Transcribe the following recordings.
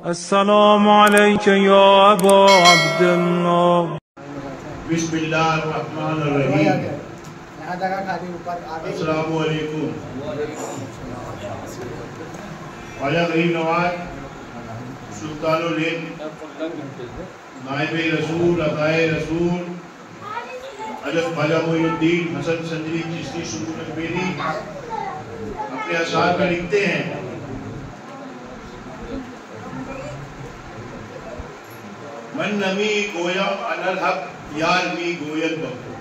السلام عليك يا أبا عبد الله. بسم اللہ الرحمن الرحیم. السلام علیکم. خواجہ غریب نواز سلطان الہند نائب رسول عطائے رسول حضرت خواجہ معین الدین حسن سنجری چشتی سلطان بیلی اپنے اشعار میں لکھتے ہیں: من نمی گویم انالحق یار می گوید بکو.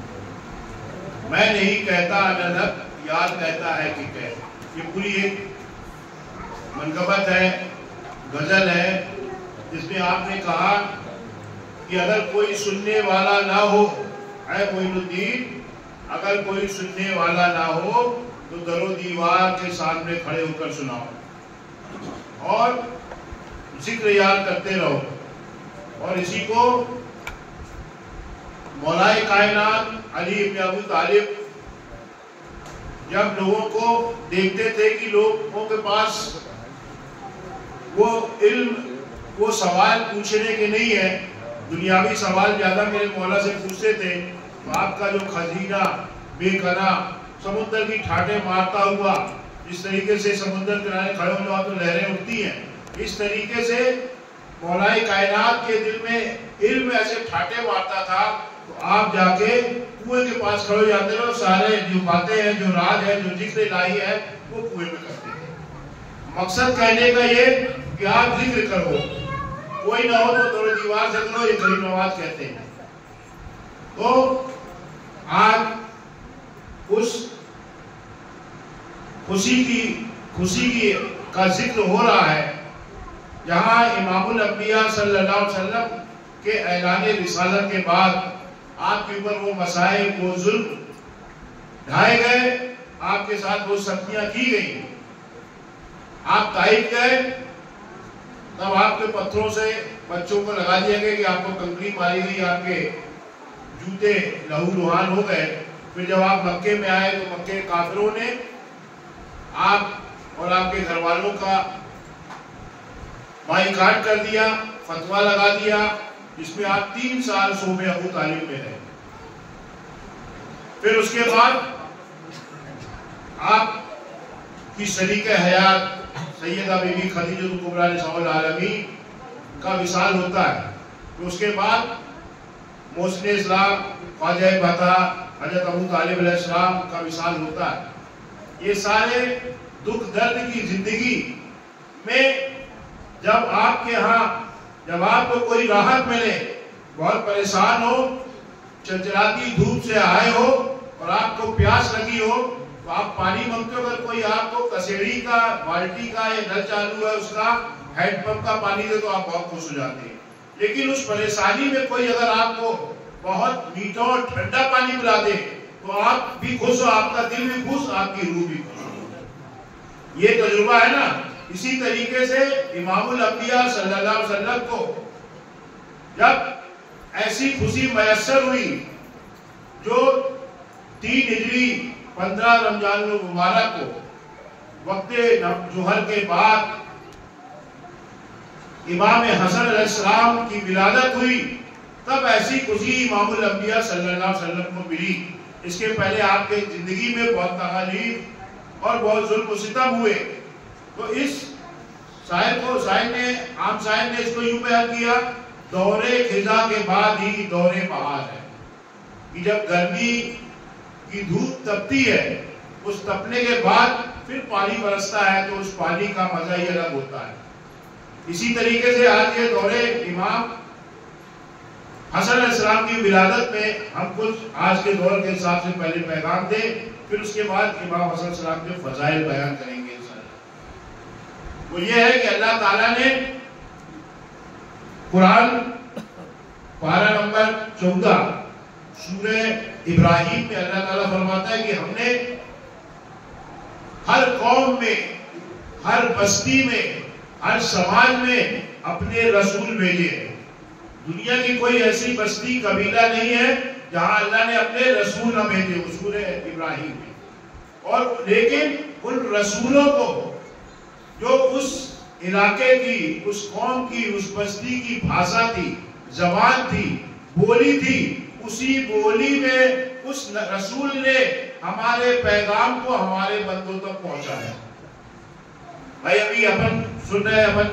میں نہیں کہتا انالحق، یار کہتا ہے کہ کہہ. یہ پوری ایک منقبت ہے، غزل ہے، جس میں آپ نے کہا کہ اگر کوئی سننے والا نہ ہو، اے معین الدین اگر کوئی سننے والا نہ ہو تو در و دیوار کے سامنے کھڑے ہو کر سناؤ اور ذکر یاد کرتے رہو. اور اسی کو مولا کائنات علی ابن ابو طالب جب لوگوں کو دیکھتے تھے کہ لوگوں کے پاس وہ علم، وہ سوال پوچھنے کے نہیں ہے، دنیاوی سوال زیادہ میرے مولا سے پوچھتے تھے، تو آپ کا جو خزینہ بے کنہ سمندر کی ٹھاٹے مارتا ہوا، جس طریقے سے سمندر کنارے کھڑے ہو جاؤ تو لہریں اٹھتی ہیں، اس طریقے سے مولا کائنات کے دل میں علم ایسے ٹھاٹے مارتا تھا. تو آپ جا کے کنویں کے پاس کھڑے ہو جاتے رہو، سارے جو باتیں ہیں، جو راز ہے، جو ذکر الہی ہے، وہ کنویں میں کرتے تھے. مقصد کہنے کا یہ کہ آپ ذکر کرو، کوئی نہ ہو تو در دیوار سے کرو، یہ غریب نواز کہتے ہیں. تو آج اس خوشی کی کا ذکر ہو رہا ہے جہاں امام الانبیاء صلی اللہ علیہ وسلم کے اعلان رسالت کے بعد آپ کے اوپر وہ مسائل، وہ ظلم ڈھائے گئے، آپ کے ساتھ وہ سختیاں کی گئی. آپ طائف گئے، تب آپ کے پتھروں سے بچوں کو لگا دیا گیا کہ آپ کو کنکری ماری گئی، آپ کے جوتے لہو لہان ہو گئے. پھر جب آپ مکے میں آئے تو مکے کافروں نے آپ اور آپ کے گھر والوں کا بائیکاٹ کر دیا، فتویٰ لگا دیا، جس میں آپ 3 سال صوبہ ابو طالب میں رہے. پھر اس کے بعد آپ کی شریک حیات سیدہ بی بی خدیجہ کبریٰ نساء العالمین کا وصال ہوتا ہے. پھر اس کے بعد محسن اسلام خواجہ بہتا حضرت ابو طالب علیہ السلام کا وصال ہوتا ہے. یہ سارے دکھ درد کی زندگی میں جب آپ کے ہاں، جب آپ کو کوئی راحت ملے، بہت پریشان ہو، چلچلاتی دھوپ سے آئے ہو اور آپ کو پیاس لگی ہو تو آپ پانی مانگتے ہو، اگر کوئی آپ کو کسیڑی کا، بالٹی کا یا نل چالو ہے اس کا ہینڈ پمپ کا پانی دے تو آپ بہت خوش ہو جاتے ہیں. لیکن اس پریشانی میں کوئی اگر آپ کو بہت میٹھا اور ٹھنڈا پانی پلا دے تو آپ بھی خوش ہو، آپ کا دل بھی خوش، آپ کی روح بھی خوش ہو. یہ تجربہ ہے نا. اسی طریقے سے امام الانبیاء صلی اللہ علیہ وسلم کو جب ایسی خوشی میسر ہوئی جو 3 ہجری 15 رمضان المبارک کو وقت ظہر کے بعد امام حسن علیہ السلام کی ولادت ہوئی، تب ایسی خوشی امام الانبیاء صلی اللہ علیہ وسلم کو ملی. اس کے پہلے آپ کے زندگی میں بہت تکالیف اور بہت ظلم و ستم ہوئے. تو اس شاعر نے اس کو یوں بیان کیا: دور خزاں کے بعد ہی دور بہار ہے. کہ جب گرمی کی دھوپ تپتی ہے، اس تپنے کے بعد پھر پانی برستا ہے تو اس پانی کا مزہ ہی الگ ہوتا ہے. اسی طریقے سے آج یہ دور امام حسن علیہ السلام کی ولادت میں ہم کچھ آج کے دور کے حساب سے پہلے پیغام دیں، پھر اس کے بعد امام حسن علیہ السلام کے فضائل بیان کریں گے. وہ یہ ہے کہ اللہ تعالیٰ نے قرآن پارہ نمبر 14 سورہ ابراہیم میں اللہ تعالیٰ فرماتا ہے کہ ہم نے ہر قوم میں، ہر بستی میں، ہر سماج میں اپنے رسول بھیجے. دنیا کی کوئی ایسی بستی قبیلہ نہیں ہے جہاں اللہ نے اپنے رسول نہ بھیجے. سورہ ابراہیم میں. اور لیکن ان رسولوں کو جو اس علاقے کی, اس قوم کی, اس بستی کی بھاشا تھی, زبان تھی, بولی تھی, اسی بولی میں اس رسول نے ہمارے پیغام کو ہمارے بندوں تک پہنچایا. بھائی ابھی اپن سن رہے ہیں, اپن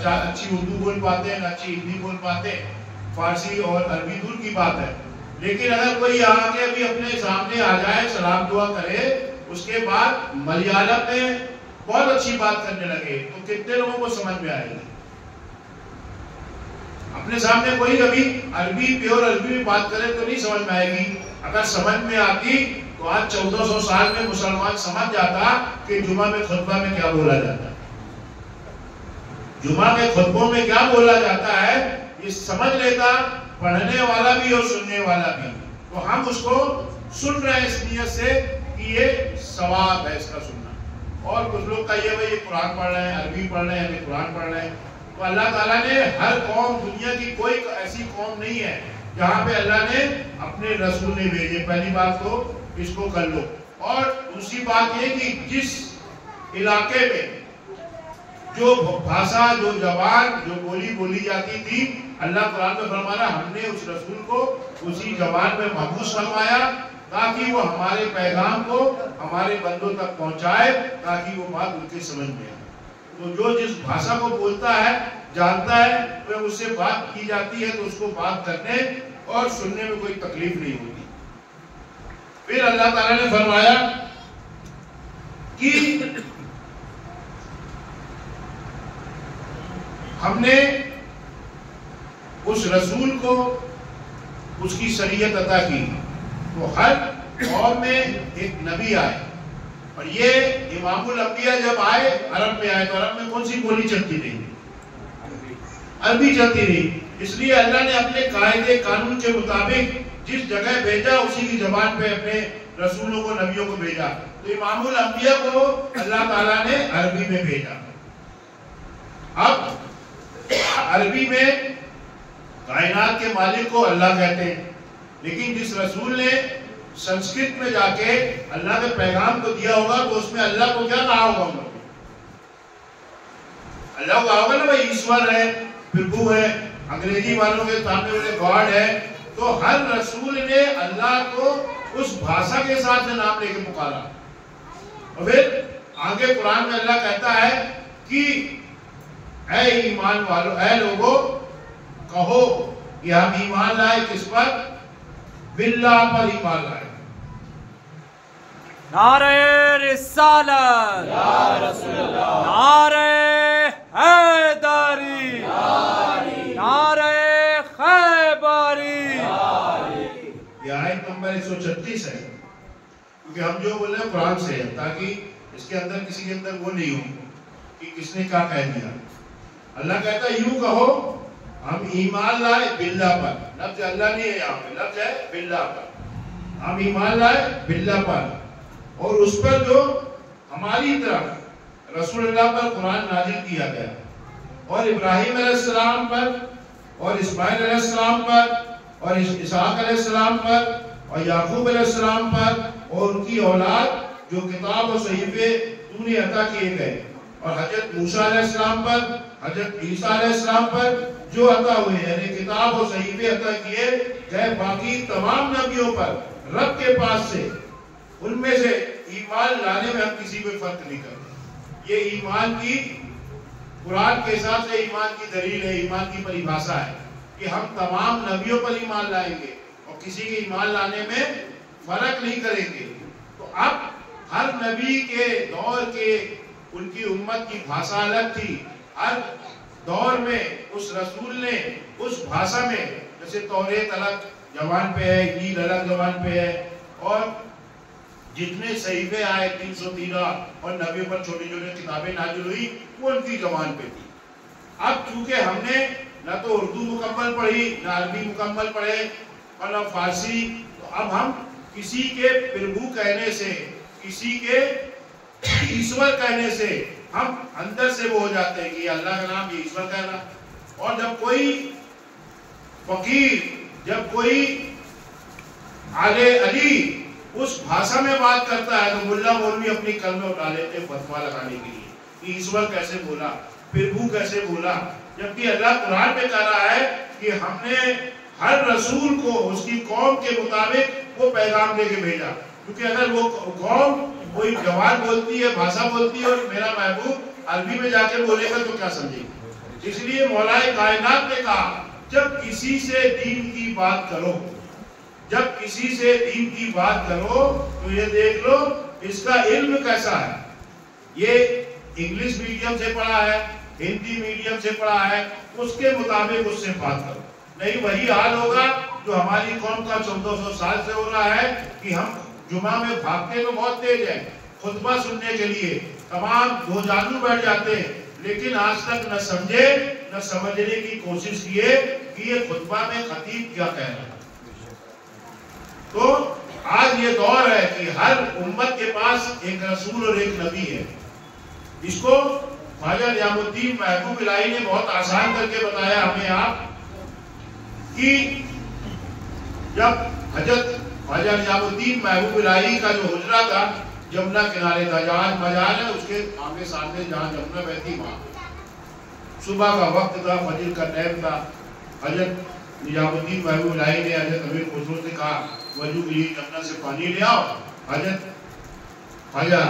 اچھی اردو بول پاتے ہیں, اچھی ہندی بول پاتے ہیں, فارسی اور عربی دور کی بات ہے, لیکن اگر کوئی آ کے ابھی اپنے سامنے آ جائے, سلام دعا کرے, اس کے بعد ملیالم میں بہت اچھی بات کرنے لگے, تو کتنے لوگوں کو سمجھ میں آئے گی؟ اپنے سامنے کوئی کبھی عربی پیور عربی میں بات کرے تو نہیں سمجھ میں آئے گی. اگر سمجھ میں آتی تو آج 1400 سال میں مسلمان سمجھ جاتا کہ جمعہ میں خطبہ میں کیا بولا جاتا ہے, جمعہ کے خطبوں میں کیا بولا جاتا ہے, یہ سمجھ لیتا پڑھنے والا بھی اور سننے والا بھی. تو ہم اس کو سن رہے ہیں اس نیت سے کہ یہ ثواب ہے اس کا سننا. اور کچھ لوگ کا یہ بھائی قرآن پڑھ رہے ہیں, عربی پڑھ رہے ہیں, ابھی قرآن پڑھ رہے ہیں. تو اللہ تعالیٰ نے ہر قوم, دنیا کی کوئی ایسی قوم نہیں ہے جہاں پہ اللہ نے اپنے رسول نہیں بھیجے. پہلی بات تو اس کو کر لو. اور دوسری بات یہ کہ جس علاقے میں جو بھاشا, جو زبان, جو بولی بولی جاتی تھی, اللہ قرآن میں فرما رہا ہم نے اس رسول کو اسی زبان میں مبعوث فرمایا تاکہ وہ ہمارے پیغام کو ہمارے بندوں تک پہنچائے, تاکہ وہ بات ان کے سمجھ میں آئے. تو جو جس بھاشا کو بولتا ہے, جانتا ہے, تو اس سے بات کی جاتی ہے تو اس کو بات کرنے اور سننے میں کوئی تکلیف نہیں ہوتی. پھر اللہ تعالیٰ نے فرمایا کہ ہم نے اس رسول کو اس کی شریعت عطا کی. تو ہر قوم میں ایک نبی آئے, اور یہ امام الانبیاء جب آئے عرب میں آئے, تو عرب میں کون سی بولی چلتی رہی؟ عربی چلتی رہی. اس لیے اللہ نے اپنے قاعدے قانون کے مطابق جس جگہ بھیجا اسی کی زبان پہ اپنے رسولوں کو, نبیوں کو بھیجا. تو امام الانبیاء کو اللہ تعالیٰ نے عربی میں بھیجا. اب عربی میں کائنات کے مالک کو اللہ کہتے ہیں, لیکن جس رسول نے سنسکرت میں جا کے اللہ کے پیغام کو دیا ہوگا تو اس میں اللہ کو کیا کہا ہوگا؟ اللہ کو کہا ہوگا نا بھائی ایشور ہے, پربھو ہے. انگریزی والوں کے سامنے والے گاڈ ہے. تو ہر رسول نے اللہ کو اس بھاشا کے ساتھ نام لے کے پکارا. اور پھر آگے قرآن میں اللہ کہتا ہے کہ اے ایمان والو, اے لوگو کہو کہ ہم ایمان لائے کس پر؟ باللہ پر ایمان لائے. نعرہ رسالت یا رسول اللہ, نعرہ حیدری, نعرہ خیبری. یہ آیت نمبر 136 ہے, کیونکہ ہم جو بول رہے ہیں قرآن سے ہے, تاکہ اس کے اندر کسی کے اندر وہ نہیں ہو کہ کس نے کیا کہہ دیا. اللہ کہتا ہے یوں کہو ہم ایمان لائے باللہ پر. لفظ اللہ نہیں ہے یہاں پہ, لفظ ہے باللہ پر. ہم ایمان لائے باللہ پر, اور اس پر جو ہماری طرف رسول اللہ پر قرآن نازل کیا گیا, اور ابراہیم علیہ السلام پر, اور اسماعیل علیہ السلام پر, اور اسحاق علیہ السلام پر, اور یعقوب علیہ السلام پر, اور ان کی اولاد جو کتاب و صحیفے تو نے عطا کیے گئے, اور حضرت موسیٰ علیہ السلام پر, حضرت عیسیٰ علیہ السلام پر جو عطا ہوئے, یعنی کتاب و صحیفے عطا کیے گئے باقی تمام نبیوں پر رب کے پاس سے, ان میں سے ایمان لانے میں ہم کسی کو فرق نہیں کرتے. یہ ایمان کی قرآن کے حساب سے ایمان کی دلیل ہے, ایمان کی پریبھاشا ہے کہ ہم تمام نبیوں پر ایمان لائیں گے اور کسی کے ایمان لانے میں فرق نہیں کریں گے. تو اب ہر نبی کے دور کے ان کی امت کی بھاشا الگ تھی. ہر دور میں اس رسول نے اس بھاشا میں, جیسے توریت الگ زبان پہ ہے, انجیل الگ زبان پہ ہے, اور جتنے صحیفے آئے 313 اور نبیوں پر چھوٹی چھوٹی کتابیں نازل ہوئی وہ ان کی زبان پہ تھی. اب چونکہ ہم نے نہ تو اردو مکمل پڑھی, نہ عربی مکمل پڑھے, اور نہ فارسی, تو اب ہم کسی کے پربھو کہنے سے, کسی کے ایشور کہنے سے ہم اندر سے وہ ہو جاتے ہیں کہ یہ اللہ کا نام, یہ ایشور کہنا. اور جب کوئی فقیر, جب کوئی عالے علی اس بھاشا میں بات کرتا ہے تو ملا مولوی اپنی کلمہ اٹھا لیتے فتویٰ لگانے کے لیے کہ ایشور کیسے بولا. پھر وہ کیسے بولا؟ جبکہ اللہ قرآن میں کہہ رہا ہے کہ ہم نے ہر رسول کو اس کی قوم کے مطابق وہ پیغام دے کے بھیجا، کیونکہ اگر وہ قوم کوئی زبان بولتی ہے، بھاشا بولتی ہے، اور میرا محبوب عربی میں جا کے بولے گا تو کیا سمجھے گا؟ اس لیے مولا کائنات نے کہا جب کسی سے دین کی بات کرو، جب کسی سے دین کی بات کرو تو یہ دیکھ لو اس کا علم کیسا ہے، یہ انگلش میڈیم سے پڑھا ہے، ہندی میڈیم سے پڑھا ہے، اس کے مطابق اس سے بات کرو، نہیں وہی حال ہوگا جو ہماری قوم کا 1400 سال سے ہو رہا ہے کہ ہم جمعہ میں بھاگتے تو بہت تیز ہیں خطبہ سننے کے لیے، تمام دو جانو بیٹھ جاتے ہیں، لیکن آج تک نہ سمجھے نہ سمجھنے کی کوشش کیے کہ یہ خطبہ میں خطیب کیا کہہ رہا ہے۔ تو آج یہ دور ہے کہ ہر امت کے پاس ایک رسول اور ایک نبی ہے۔ اس کو خواجہ نعیم الدین محبوب الہی نے بہت آسان کر کے بتایا ہمیں آپ کہ جب حضرت خواجہ نعیم الدین محبوب الہی کا جو حجرہ تھا جمنا کنارے تھا، جہاں مجال ہے اس کے آگے سامنے جہاں جمنا بہتی وہاں صبح کا وقت تھا، فجر کا ٹائم تھا، حضرت نعیم الدین محبوب الہی نے حضرت امیر خسرو سے کہا وضو کے لیے جمنا سے پانی لے آؤ۔ حضرت خواجہ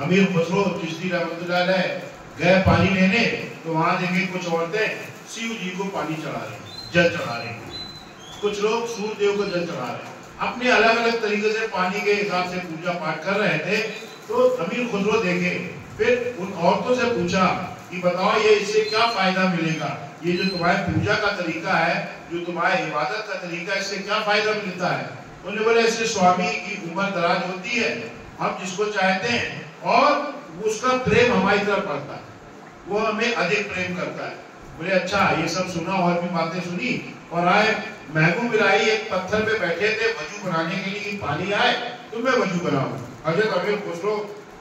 امیر خسرو چشتی رحمۃ اللہ علیہ گئے پانی لینے تو وہاں دیکھیں کچھ عورتیں شیو جی کو پانی چڑھا رہے ہیں، جل چڑھا رہے ہیں، کچھ لوگ سورج دیو کو جل چڑھا رہے ہیں، اپنے الگ الگ طریقے سے پانی کے حساب سے پوجا پاٹ کر رہے تھے۔ تو امیر خسرو دیکھے، پھر ان عورتوں سے پوچھا کہ بتاؤ یہ اس سے کیا فائدہ ملے گا، یہ جو تمہارے پوجا کا طریقہ ہے، جو تمہارے عبادت کا طریقہ ہے، اس سے کیا فائدہ ملتا ہے؟ انہوں نے بولے اس سے سوامی کی عمر دراز ہوتی ہے، ہم جس کو چاہتے ہیں اور اس کا پریم ہماری طرف پڑتا ہے، وہ ہمیں ادھک پریم کرتا ہے۔ بولے اچھا، یہ سب سنا اور بھی باتیں سنی اور آئے محبوب الہی ایک پتھر پہ بیٹھے تھے وضو بنانے کے لیے، پانی آئے تو میں وضو بناؤں۔ حضرت امیر خسرو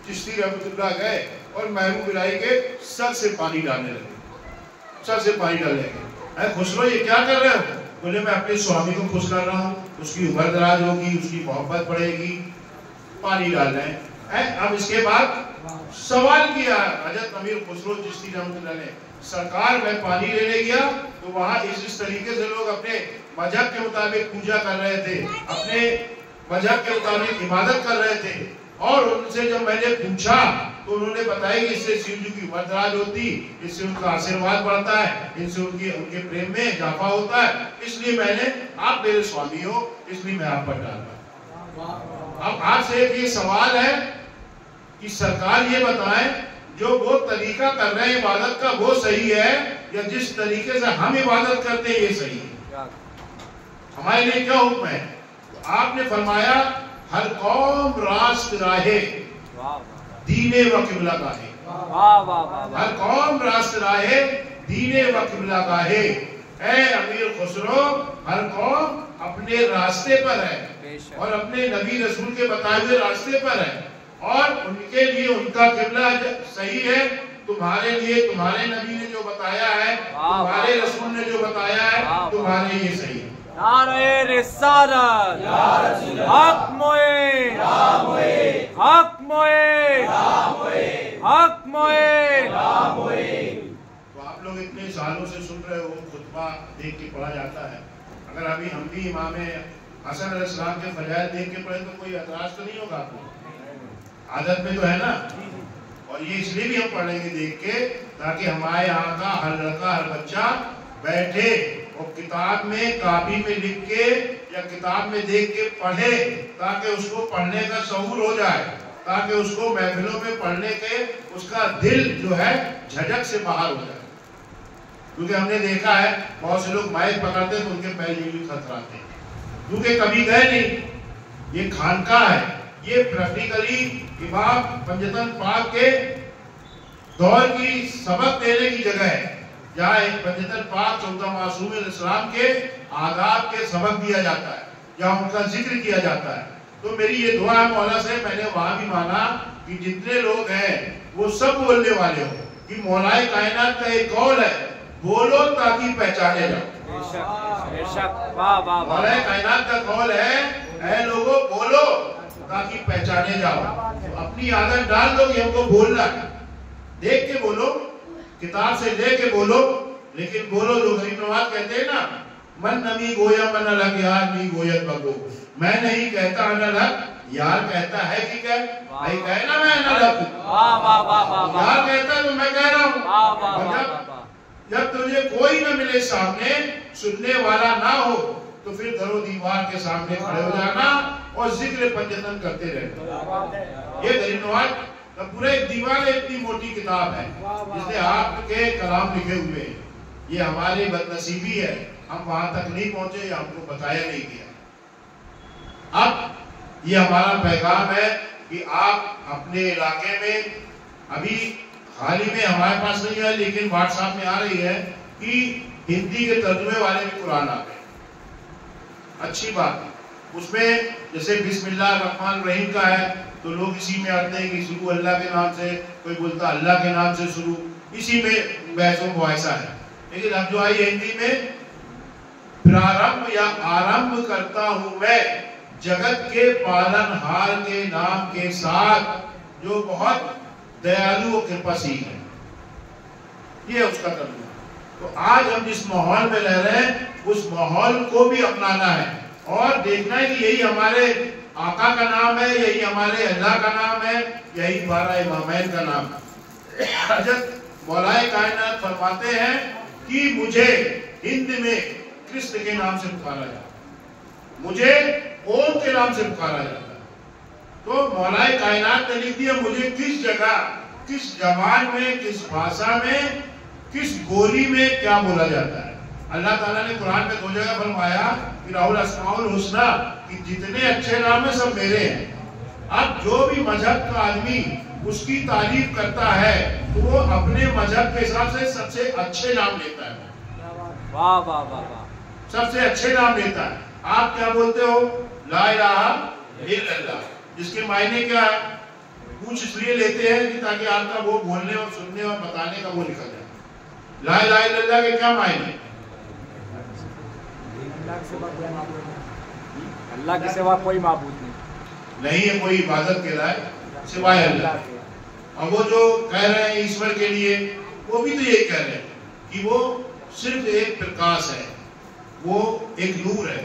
چشتی رحمۃ اللہ گئے اور محبوب الہی کے سر سے پانی ڈالنے لگے، سر سے پانی ڈالنے لگے۔ اے خسرو یہ کیا کر رہے ہو؟ بولے میں اپنے سوامی کو خوش کر رہا ہوں، اس کی عمر دراز ہوگی، اس کی محبت بڑھے گی، پانی ڈال رہے ہیں۔ اب اس کے بعد سوال کیا حضرت امیر خسرو چشتی رحمۃ اللہ نے، سرکار میں پانی لینے گیا تو وہاں اس طریقے سے لوگ اپنے مذہب کے مطابق پوجا کر رہے تھے، اپنے مذہب کے مطابق عبادت کر رہے تھے، اور ان سے جب میں نے پوچھا تو انہوں نے بتایا کہ اس سے شیو جی کی عمر دراز ہوتی، اس سے ان کا آشیرواد بڑھتا ہے، ان سے ان کے پریم میں اضافہ ہوتا ہے، اس لیے میں نے، آپ میرے سوامی ہو اس لیے میں آپ پر ڈال رہا ہوں۔ اب آپ سے ایک یہ سوال ہے کہ سرکار یہ بتائیں جو وہ طریقہ کر رہے ہیں عبادت کا وہ صحیح ہے یا جس طریقے سے ہم عبادت کرتے ہیں یہ صحیح ہے؟ ہمارے لیے کیا حکم ہے؟ آپ نے فرمایا ہر قوم راست راہے دین و قبلہ گاہے، ہر قوم راست راہے دین و قبلہ گاہے۔ اے امیر خسرو، ہر قوم اپنے راستے پر ہے اور اپنے نبی رسول کے بتائے ہوئے راستے پر ہے، اور ان کے لیے ان کا قبلہ صحیح ہے، تمہارے لیے تمہارے نبی نے جو بتایا ہے، تمہارے رسول نے جو بتایا ہے، تمہارے لیے صحیح ہے۔ نعرہ رسالت، حق معین، حق معین، حق معین۔ تو آپ لوگ اتنے سالوں سے سن رہے ہو، خطبہ دیکھ کے پڑھا جاتا ہے، اگر ابھی ہم بھی امام حسن علیہ السلام کے فضائل دیکھ کے پڑھے تو کوئی اعتراض تو نہیں ہوگا آپ کو؟ عادت میں تو ہے نا، اور یہ اس لیے بھی ہم پڑھیں گے دیکھ کے تاکہ ہمارے یہاں کا ہر لڑکا ہر بچہ بیٹھے اور کتاب میں کاپی میں لکھ کے یا کتاب میں دیکھ کے پڑھے، تاکہ اس کو پڑھنے کا شعور ہو جائے، تاکہ اس کو محفلوں میں پڑھنے کے اس کا دل جو ہے جھجک سے باہر ہو جائے۔ کیونکہ ہم نے دیکھا ہے بہت سے لوگ مائک پکڑتے تو ان کے پیر بھی خطراتے ہیں، کیونکہ کبھی گئے نہیں۔ یہ خانقاہ ہے، یہ پریکٹیکلی امام پنجتن پاک کے دور کی سبق دینے کی جگہ ہے، جہاں ایک پنجتن پاک 14 معصوم علیہ السلام کے آداب کے سبق دیا جاتا ہے، جہاں ان کا ذکر کیا جاتا ہے۔ تو میری یہ دعا ہے مولا سے، میں نے وہاں بھی مانا کہ جتنے لوگ ہیں وہ سب بولنے والے ہوں، کہ مولا کائنات کا ایک قول ہے، بولو تاکہ پہچانے جاؤ۔ مولا کائنات کا قول ہے، اے لوگوں بولو تاکہ پہچانے جاؤ۔ اپنی عادت ڈال دو کہ ہم کو بولنا ہے، دیکھ کے بولو، کتاب سے لے کے بولو، لیکن بولو جو غریب نواز کہتے ہیں نا، من نمی گویا من الگ یار نہیں گویت بگو، میں نہیں کہتا ان الگ یار کہتا ہے کہ کہ بھائی کہے نا میں ان الگ ہوں، یار کہتا ہے تو میں کہہ رہا ہوں۔ جب تجھے کوئی نہ ملے سامنے، سننے والا نہ ہو، تو پھر در و دیوار کے سامنے کھڑے ہو جانا اور ذکر پنجتن کرتے رہنا۔ یہ غریب نواز کا پورا ایک دیوان اتنی موٹی کتاب ہے جس نے آپ کے کلام لکھے ہوئے ہیں۔ یہ ہماری بدنصیبی ہے، ہم وہاں تک نہیں پہنچے، یا ہم کو بتایا نہیں گیا۔ اب یہ ہمارا پیغام ہے کہ آپ اپنے علاقے میں، ابھی حال ہی میں ہمارے پاس نہیں ہے لیکن واٹس ایپ میں آ رہی ہے کہ ہندی کے ترجمے والے بھی قرآن آ گئے، اچھی بات۔ اس میں جیسے بسم اللہ الرحمن الرحیم کا ہے تو لوگ اسی میں آتے ہیں کہ شروع اللہ کے نام سے، کوئی بولتا اللہ کے نام سے شروع، اسی میں بحث و مباحثہ ہے۔ لیکن اب جو آئی ہے ہندی میں، پرارمبھ یا آرمبھ کرتا ہوں میں جگت کے پالن ہار کے نام کے ساتھ، جو بہت دیالو و کرپاسی ہے، یہ اس کا ترجمہ۔ تو آج ہم جس ماحول میں رہ رہے ہیں اس ماحول کو بھی اپنانا ہے اور دیکھنا ہے کہ یہی ہمارے آقا کا نام ہے، یہی ہمارے اللہ کا نام ہے، یہی 12 امامین کا نام ہے۔ حضرت مولا کائنات فرماتے ہیں کہ مجھے ہند میں کرسن کے نام سے پکارا جاتا ہے، مجھے اوم کے نام سے پکارا جاتا ہے۔ تو مولا کائنات نے لکھ دیا مجھے کس جگہ، کس زبان میں، کس بھاشا میں، کس بولی میں کیا بولا جاتا ہے۔ اللہ تعالیٰ نے قرآن میں 2 جگہ فرمایا کہ راہ الاسماء الحسنی، کہ جتنے اچھے نام ہیں سب میرے ہیں۔ اب جو بھی مذہب کا آدمی اس کی تعریف کرتا ہے تو وہ اپنے مذہب کے حساب سے سب سے اچھے نام لیتا ہے، واہ واہ واہ واہ، سب سے اچھے نام لیتا ہے۔ آپ کیا بولتے ہو؟ لا الہ الا اللہ، جس کے معنی کیا ہے؟ پوچھ اس لیے لیتے ہیں کہ تاکہ آپ کا وہ بولنے اور سننے اور بتانے کا وہ نکل جائے۔ لا الہ الا اللہ کے کیا معنی؟ اللہ کے سوا کوئی معبود نہیں ہے، کوئی عبادت کے لائق سوائے اللہ۔ اور وہ جو کہہ رہے ہیں ایشور کے لیے، وہ بھی تو یہ کہہ رہے ہیں کہ وہ صرف ایک پرکاش ہے، وہ ایک نور ہے۔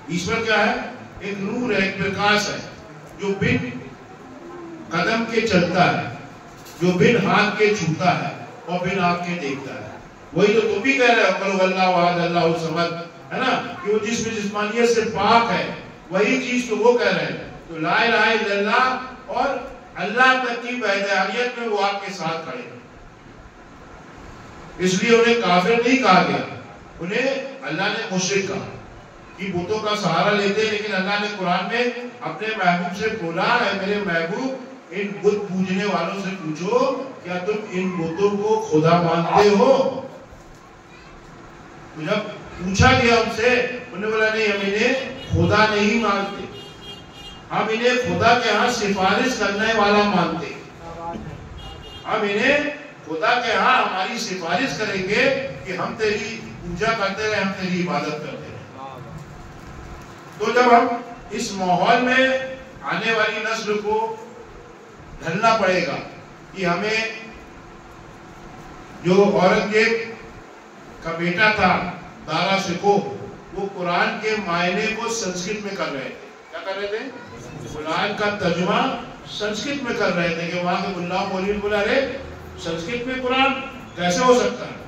ایشور کیا ہے؟ ایک نور ہے، ایک پرکاش ہے، جو بن قدم کے چلتا ہے، جو بن ہاتھ کے چھوتا ہے اور بن آنکھ کے دیکھتا ہے۔ وہی تو تم بھی کہہ رہے ہو قل هو اللہ احد اللہ الصمد، ہے نا، کہ وہ جسم جسمانیت سے پاک ہے، وہی چیز تو وہ کہہ رہے ہیں۔ تو لا الہ الا اللہ اور اللہ تک کی وحدانیت میں وہ آپ کے ساتھ کھڑے ہیں۔ اس لیے انہیں کافر نہیں کہا گیا، انہیں اللہ نے مشرک کہا کہ بتوں کا سہارا لیتے ہیں۔ لیکن اللہ نے قرآن میں اپنے محبوب سے بولا ہے میرے محبوب ان بت پوجنے والوں سے پوچھو کیا تم ان بتوں کو خدا مانتے ہو؟ تو جب پوچھا گیا ان سے، انہوں نے بولا نہیں ہم انہیں خدا نہیں مانتے، ہم انہیں خدا کے ہاں سفارش کرنے والا مانتے، ہم انہیں خدا کے ہاں ہماری سفارش کریں گے کہ ہم تیری پوجا کرتے رہے، ہم تیری عبادت کرتے رہے۔ تو جب ہم اس ماحول میں آنے والی نسل کو ڈھلنا پڑے گا کہ ہمیں جو اورنگزیب کا بیٹا تھا دارا شکوہ، وہ قرآن کے معنی کو سنسکرت میں کر رہے تھے۔ کیا کر رہے تھے؟ قرآن کا ترجمہ سنسکرت میں کر رہے تھے کہ وہاں کے ملا مولوی بولا رہے سنسکرت میں قرآن کیسے ہو سکتا ہے؟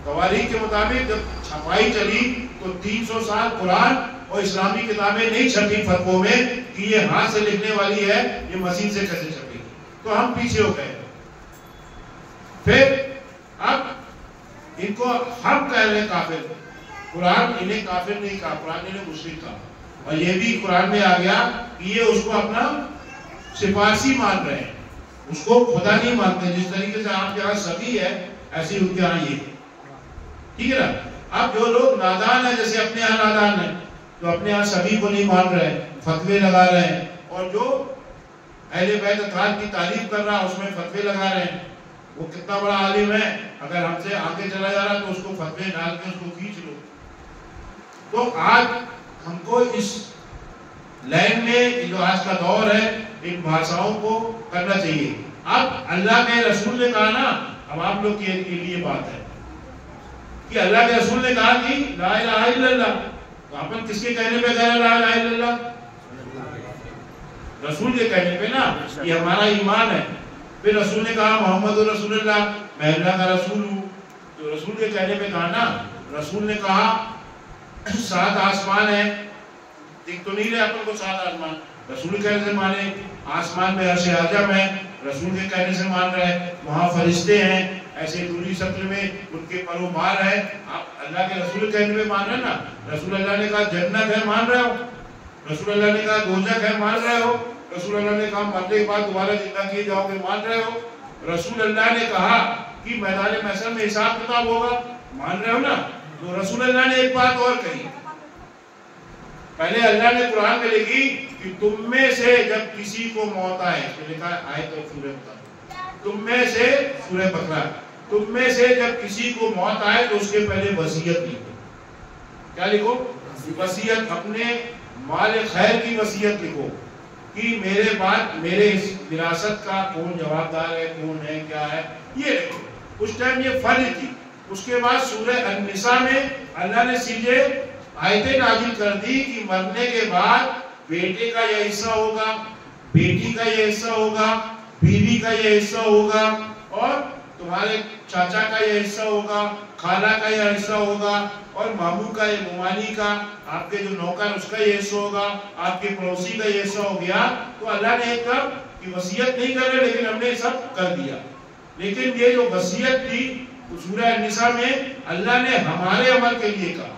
تواریخ کے مطابق جب چھپائی چلی تو 300 سال قرآن اور اسلامی کتابیں نہیں چھپی فرقوں میں کہ یہ ہاتھ سے لکھنے والی ہے، یہ مشین سے کیسے چھپی؟ تو ہم پیچھے ہو گئے۔ پھر اب ان کو ہم کہہ رہے ہیں کافر، قرآن انہیں کافر نہیں کہا، قرآن انہیں مشرک کہا، اور یہ بھی قرآن میں آ گیا کہ یہ اس کو اپنا سفارشی مان رہے ہیں، اس کو خدا نہیں مانتے۔ جس طریقے سے آپ کے یہاں سبھی ہے ایسے ان کے یہاں یہ، ٹھیک ہے نا؟ اب جو لوگ نادان ہیں، جیسے اپنے یہاں نادان ہیں، جو اپنے یہاں سبھی کو نہیں مان رہے، فتوے لگا رہے ہیں، اور جو اہل بیت اطہار کی تعریف کر رہا اس میں فتوے لگا رہے ہیں، وہ کتنا بڑا عالم ہے، اگر ہم سے آگے چلا جا رہا تو اس کو فتوے ڈال کے اس کو کھینچ لو۔ تو آج ہم کو اس لائن میں جو آج کا دور ہے ان بھاشاؤں کو کرنا چاہیے۔ اب اللہ کے رسول نے کہا نا اب آپ لوگ کے لیے بات ہے کہ اللہ کے رسول نے کہا کہ لا الہ الا اللہ، تو اپن کس کے کہنے پہ کہہ رہے لا الہ الا اللہ؟ رسول کے کہنے پہ نا، یہ ہمارا ایمان ہے۔ پھر رسول نے کہا محمد رسول اللہ، میں اللہ کا رسول ہوں، تو رسول کے کہنے پہ کہا نا۔ رسول نے کہا 7 آسمان ہیں، دیکھ تو نہیں رہے اپن کو 7 آسمان، رسول کے کہنے سے مانے۔ آسمان میں عرش اعظم ہے، رسول کے کہنے سے مان رہے۔ وہاں فرشتے ہیں، ایسے دوری شکل میں ان کے پروبار ہے، آپ اللہ کے رسول کے کہنے پہ مان رہے نا۔ رسول اللہ نے کہا جنت ہے، مان رہے ہو؟ رسول اللہ نے کہا دوزخ ہے، مان رہے ہو؟ رسول اللہ نے کہا مرنے کے بعد دوبارہ زندہ کیے جاؤ گے، مان رہے ہو؟ رسول اللہ نے کہا کہ میدان محشر میں حساب کتاب ہوگا، مان رہے ہو نا؟ تو رسول اللہ نے ایک بات اور کہی، پہلے اللہ نے قرآن میں لکھی کہ تم میں سے جب کسی کو موت آئے، اس میں لکھا ہے آیت اور سورہ بقرہ، تم میں سے سورہ بقرہ، تم میں سے جب کسی کو موت آئے تو اس کے پہلے وصیت لکھو۔ کیا لکھو؟ وصیت، اپنے مال خیر کی وصیت لکھو کہ میرے بعد میرے اس وراثت کا کون جواب دار ہے، کون ہے، کیا ہے، یہ لکھو۔ اس ٹائم یہ فرض تھی۔ اس کے بعد سورہ النساء میں اللہ نے سیدھے آیتیں نازل کر دی کہ مرنے کے بعد بیٹے کا یہ حصہ ہوگا، بیٹی کا یہ حصہ ہوگا، بیوی کا یہ حصہ ہوگا، اور تمہارے چاچا کا یہ حصہ ہوگا، خالہ کا یہ حصہ ہوگا، اور ماموں کا، یہ ممانی کا، آپ کے جو نوکر اس کا یہ حصہ ہوگا، آپ کے پڑوسی کا یہ حصہ ہو گیا۔ تو اللہ نے ایک کب کہ وصیت نہیں کر رہے، لیکن ہم نے سب کر دیا۔ لیکن یہ جو وصیت تھی سورہ النساء میں اللہ نے ہمارے عمل کے لیے کہا۔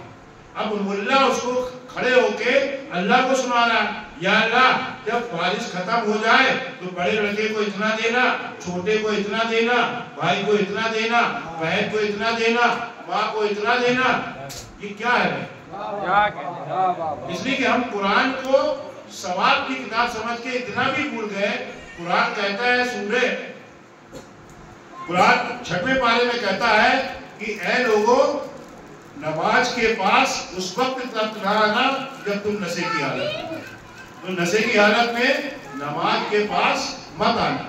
اب ملا اس کو کھڑے ہو کے اللہ کو سنا رہا، یا اللہ جب بارش ختم ہو جائے تو بڑے لڑکے کو اتنا دینا، چھوٹے کو اتنا دینا، بھائی کو اتنا دینا، بہن کو اتنا دینا، ماں کو اتنا دینا۔ یہ کیا ہے؟ اس لیے کہ ہم قرآن کو ثواب کی کتاب سمجھ کے اتنا بھی بھول گئے۔ قرآن کہتا ہے سورہ قرآن 6ویں پارے میں کہتا ہے کہ اے لوگوں نماز کے پاس اس وقت تک نہ آنا جب تم نشے کی حالت میں، تو نشے کی حالت میں نماز کے پاس مت آنا۔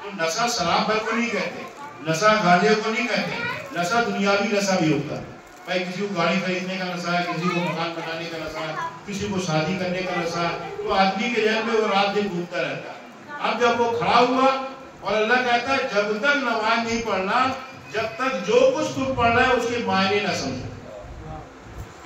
تو نشہ شراب بھر کو نہیں کہتے، نشہ گانجے کو نہیں کہتے، نشہ دنیاوی نشہ بھی ہوتا ہے۔ بھائی کسی کو گاڑی خریدنے کا نشہ ہے، کسی کو مکان بنانے کا نشہ ہے، کسی کو شادی کرنے کا نشہ ہے، تو آدمی کے ذہن میں وہ رات دن گھومتا رہتا ہے۔ اب جب وہ کھڑا ہوا اور اللہ کہتا ہے جب تک نماز نہیں پڑھنا، جب تک جو کچھ تم پڑھ رہے ہو اس کے معنی نہ سمجھو۔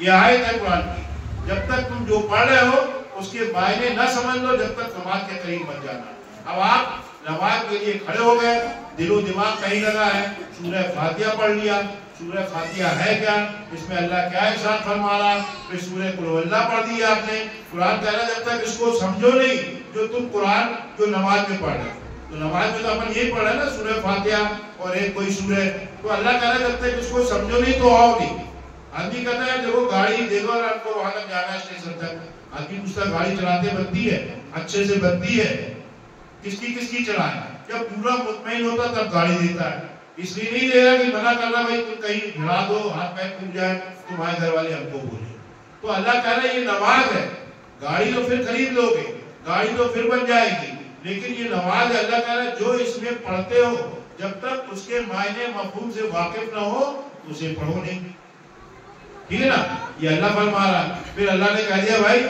یہ آیت ہے قرآن کی، جب تک تم جو پڑھ رہے ہو اس کے معنی نہ سمجھ لو، جب تک نماز کے قریب مت جانا۔ اب آپ نماز کے لیے کھڑے ہو گئے، دل و دماغ کہیں لگا ہے، سورہ فاتحہ پڑھ لیا۔ سورہ فاتحہ ہے کیا؟ اس میں اللہ کیا ارشاد فرما رہا؟ پھر سورہ قل هو اللہ پڑھ دی آپ نے۔ قرآن کہہ رہا جب تک اس کو سمجھو نہیں جو تم قرآن جو نماز میں پڑھ رہے ہو، تو نماز میں تو اپن یہی پڑھ رہے ہیں نا سورہ فاتحہ اور ایک کوئی سورہ، تو اللہ کہہ رہا جب تک اس کو سمجھو نہیں تو آؤ نہیں۔ آدمی کہتا ہے دیکھو گاڑی دیکھو اور آپ کو وہاں تک جانا ہے اسٹیشن تک، آدمی پوچھتا گاڑی چلاتے بنتی ہے، اچھے سے بنتی ہے، کس کی چلائے؟ جب پورا مطمئن ہوتا تب گاڑی دیتا ہے، اس لیے نہیں دے رہا کہ منع کر رہا بھائی تم کہیں بھڑا دو، ہاتھ پیر ٹوٹ جائے تمہارے گھر والے ہم کو بولے۔ تو اللہ کہہ رہا ہے یہ نماز ہے، گاڑی تو پھر خرید لو گے، گاڑی تو پھر بن جائے گی، لیکن یہ نماز ہے۔ اللہ کہہ رہا ہے جو اس میں پڑھتے ہو جب تک اس کے معنی مفہوم سے واقف نہ ہو تو اسے پڑھو نہیں، ٹھیک ہے نا؟ یہ اللہ فرما رہا۔ پھر اللہ نے کہہ دیا بھائی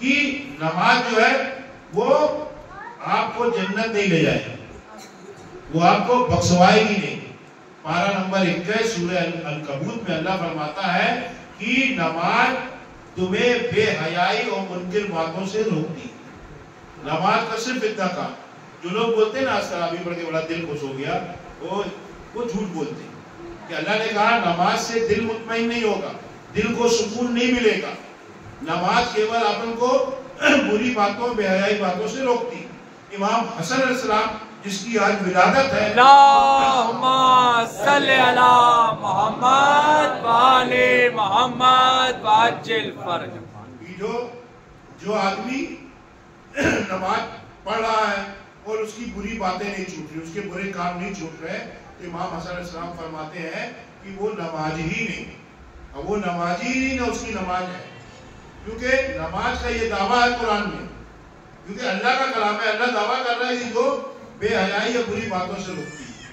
کہ نماز جو ہے وہ آپ کو جنت نہیں لے جائے گی، وہ آپ کو بخشوائے گی نہیں۔ پارہ نمبر 21 سورہ العنکبوت میں اللہ فرماتا ہے کہ نماز تمہیں بے حیائی اور منکر باتوں سے روکتی۔ نماز کا صرف اتنا کام، جو لوگ بولتے ہیں نا آج تراویح پڑھ کے بڑا دل خوش ہو گیا، وہ جھوٹ بولتے ہیں کہ اللہ نے کہا نماز سے دل مطمئن نہیں ہوگا، دل کو سکون نہیں ملے گا۔ نماز کیول اپن کو بری باتوں بے حیائی باتوں سے روکتی۔ امام حسن علیہ السلام جس کی آج ولادت ہے، اللہم صلی علی محمد وآل محمد وعجل فرج۔ جو آدمی نماز پڑھ رہا ہے اور اس کی بری باتیں نہیں چھوٹ رہی، اس کے برے کام نہیں چھوٹ رہے، امام حسن علیہ السلام فرماتے ہیں کہ وہ نماز ہی نہیں، اب وہ نماز ہی نہیں نہ اس کی نماز ہے، کیونکہ نماز کا یہ دعویٰ ہے قرآن میں، کیونکہ اللہ کا کلام ہے۔ اللہ دعویٰ کر رہا ہے کہ جو بے حیائی یا بری باتوں سے روکتی ہے،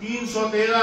313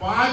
5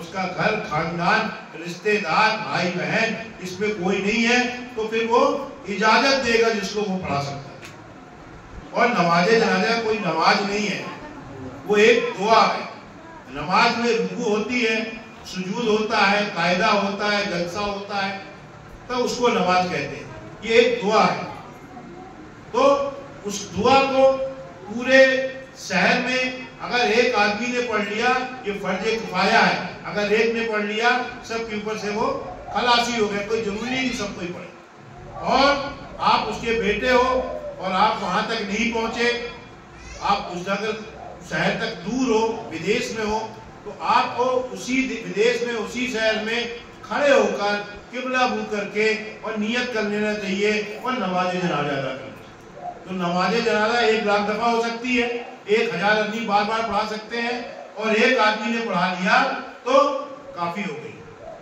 اس کا گھر خاندان رشتے دار بھائی بہن اس میں کوئی نہیں ہے تو پھر وہ اجازت دے گا جس کو وہ پڑھا سکتا ہے. اور نماز جنازہ کوئی نماز نہیں ہے، وہ ایک دعا ہے. نماز میں رکوع ہوتی ہے، سجود ہوتا ہے، قاعدہ ہوتا ہے، جلسہ ہوتا ہے، تو اس کو نماز کہتے ہیں. یہ ایک دعا ہے. تو اس دعا کو پورے شہر میں اگر ایک آدمی نے پڑھ لیا یہ فرض کفایہ ہے. اگر ایک نے پڑھ لیا سب کے اوپر سے وہ خلاصی ہو گیا. کوئی ضروری نہیں سب کوئی پڑھے. اور آپ اس کے بیٹے ہو اور آپ وہاں تک نہیں پہنچے، آپ اس جگہ شہر تک دور ہو، ودیش میں ہو، تو آپ کو اسی ودیش میں اسی شہر میں کھڑے ہو کر قبلہ منہ کر کے اور نیت کر لینا چاہیے اور نماز جنازہ ادا کرنا. تو نماز جنازہ 1,00,000 دفعہ ہو سکتی ہے، 1,000 آدمی بار بار پڑھا سکتے ہیں، اور ایک آدمی نے پڑھا لیا تو کافی ہو گئی.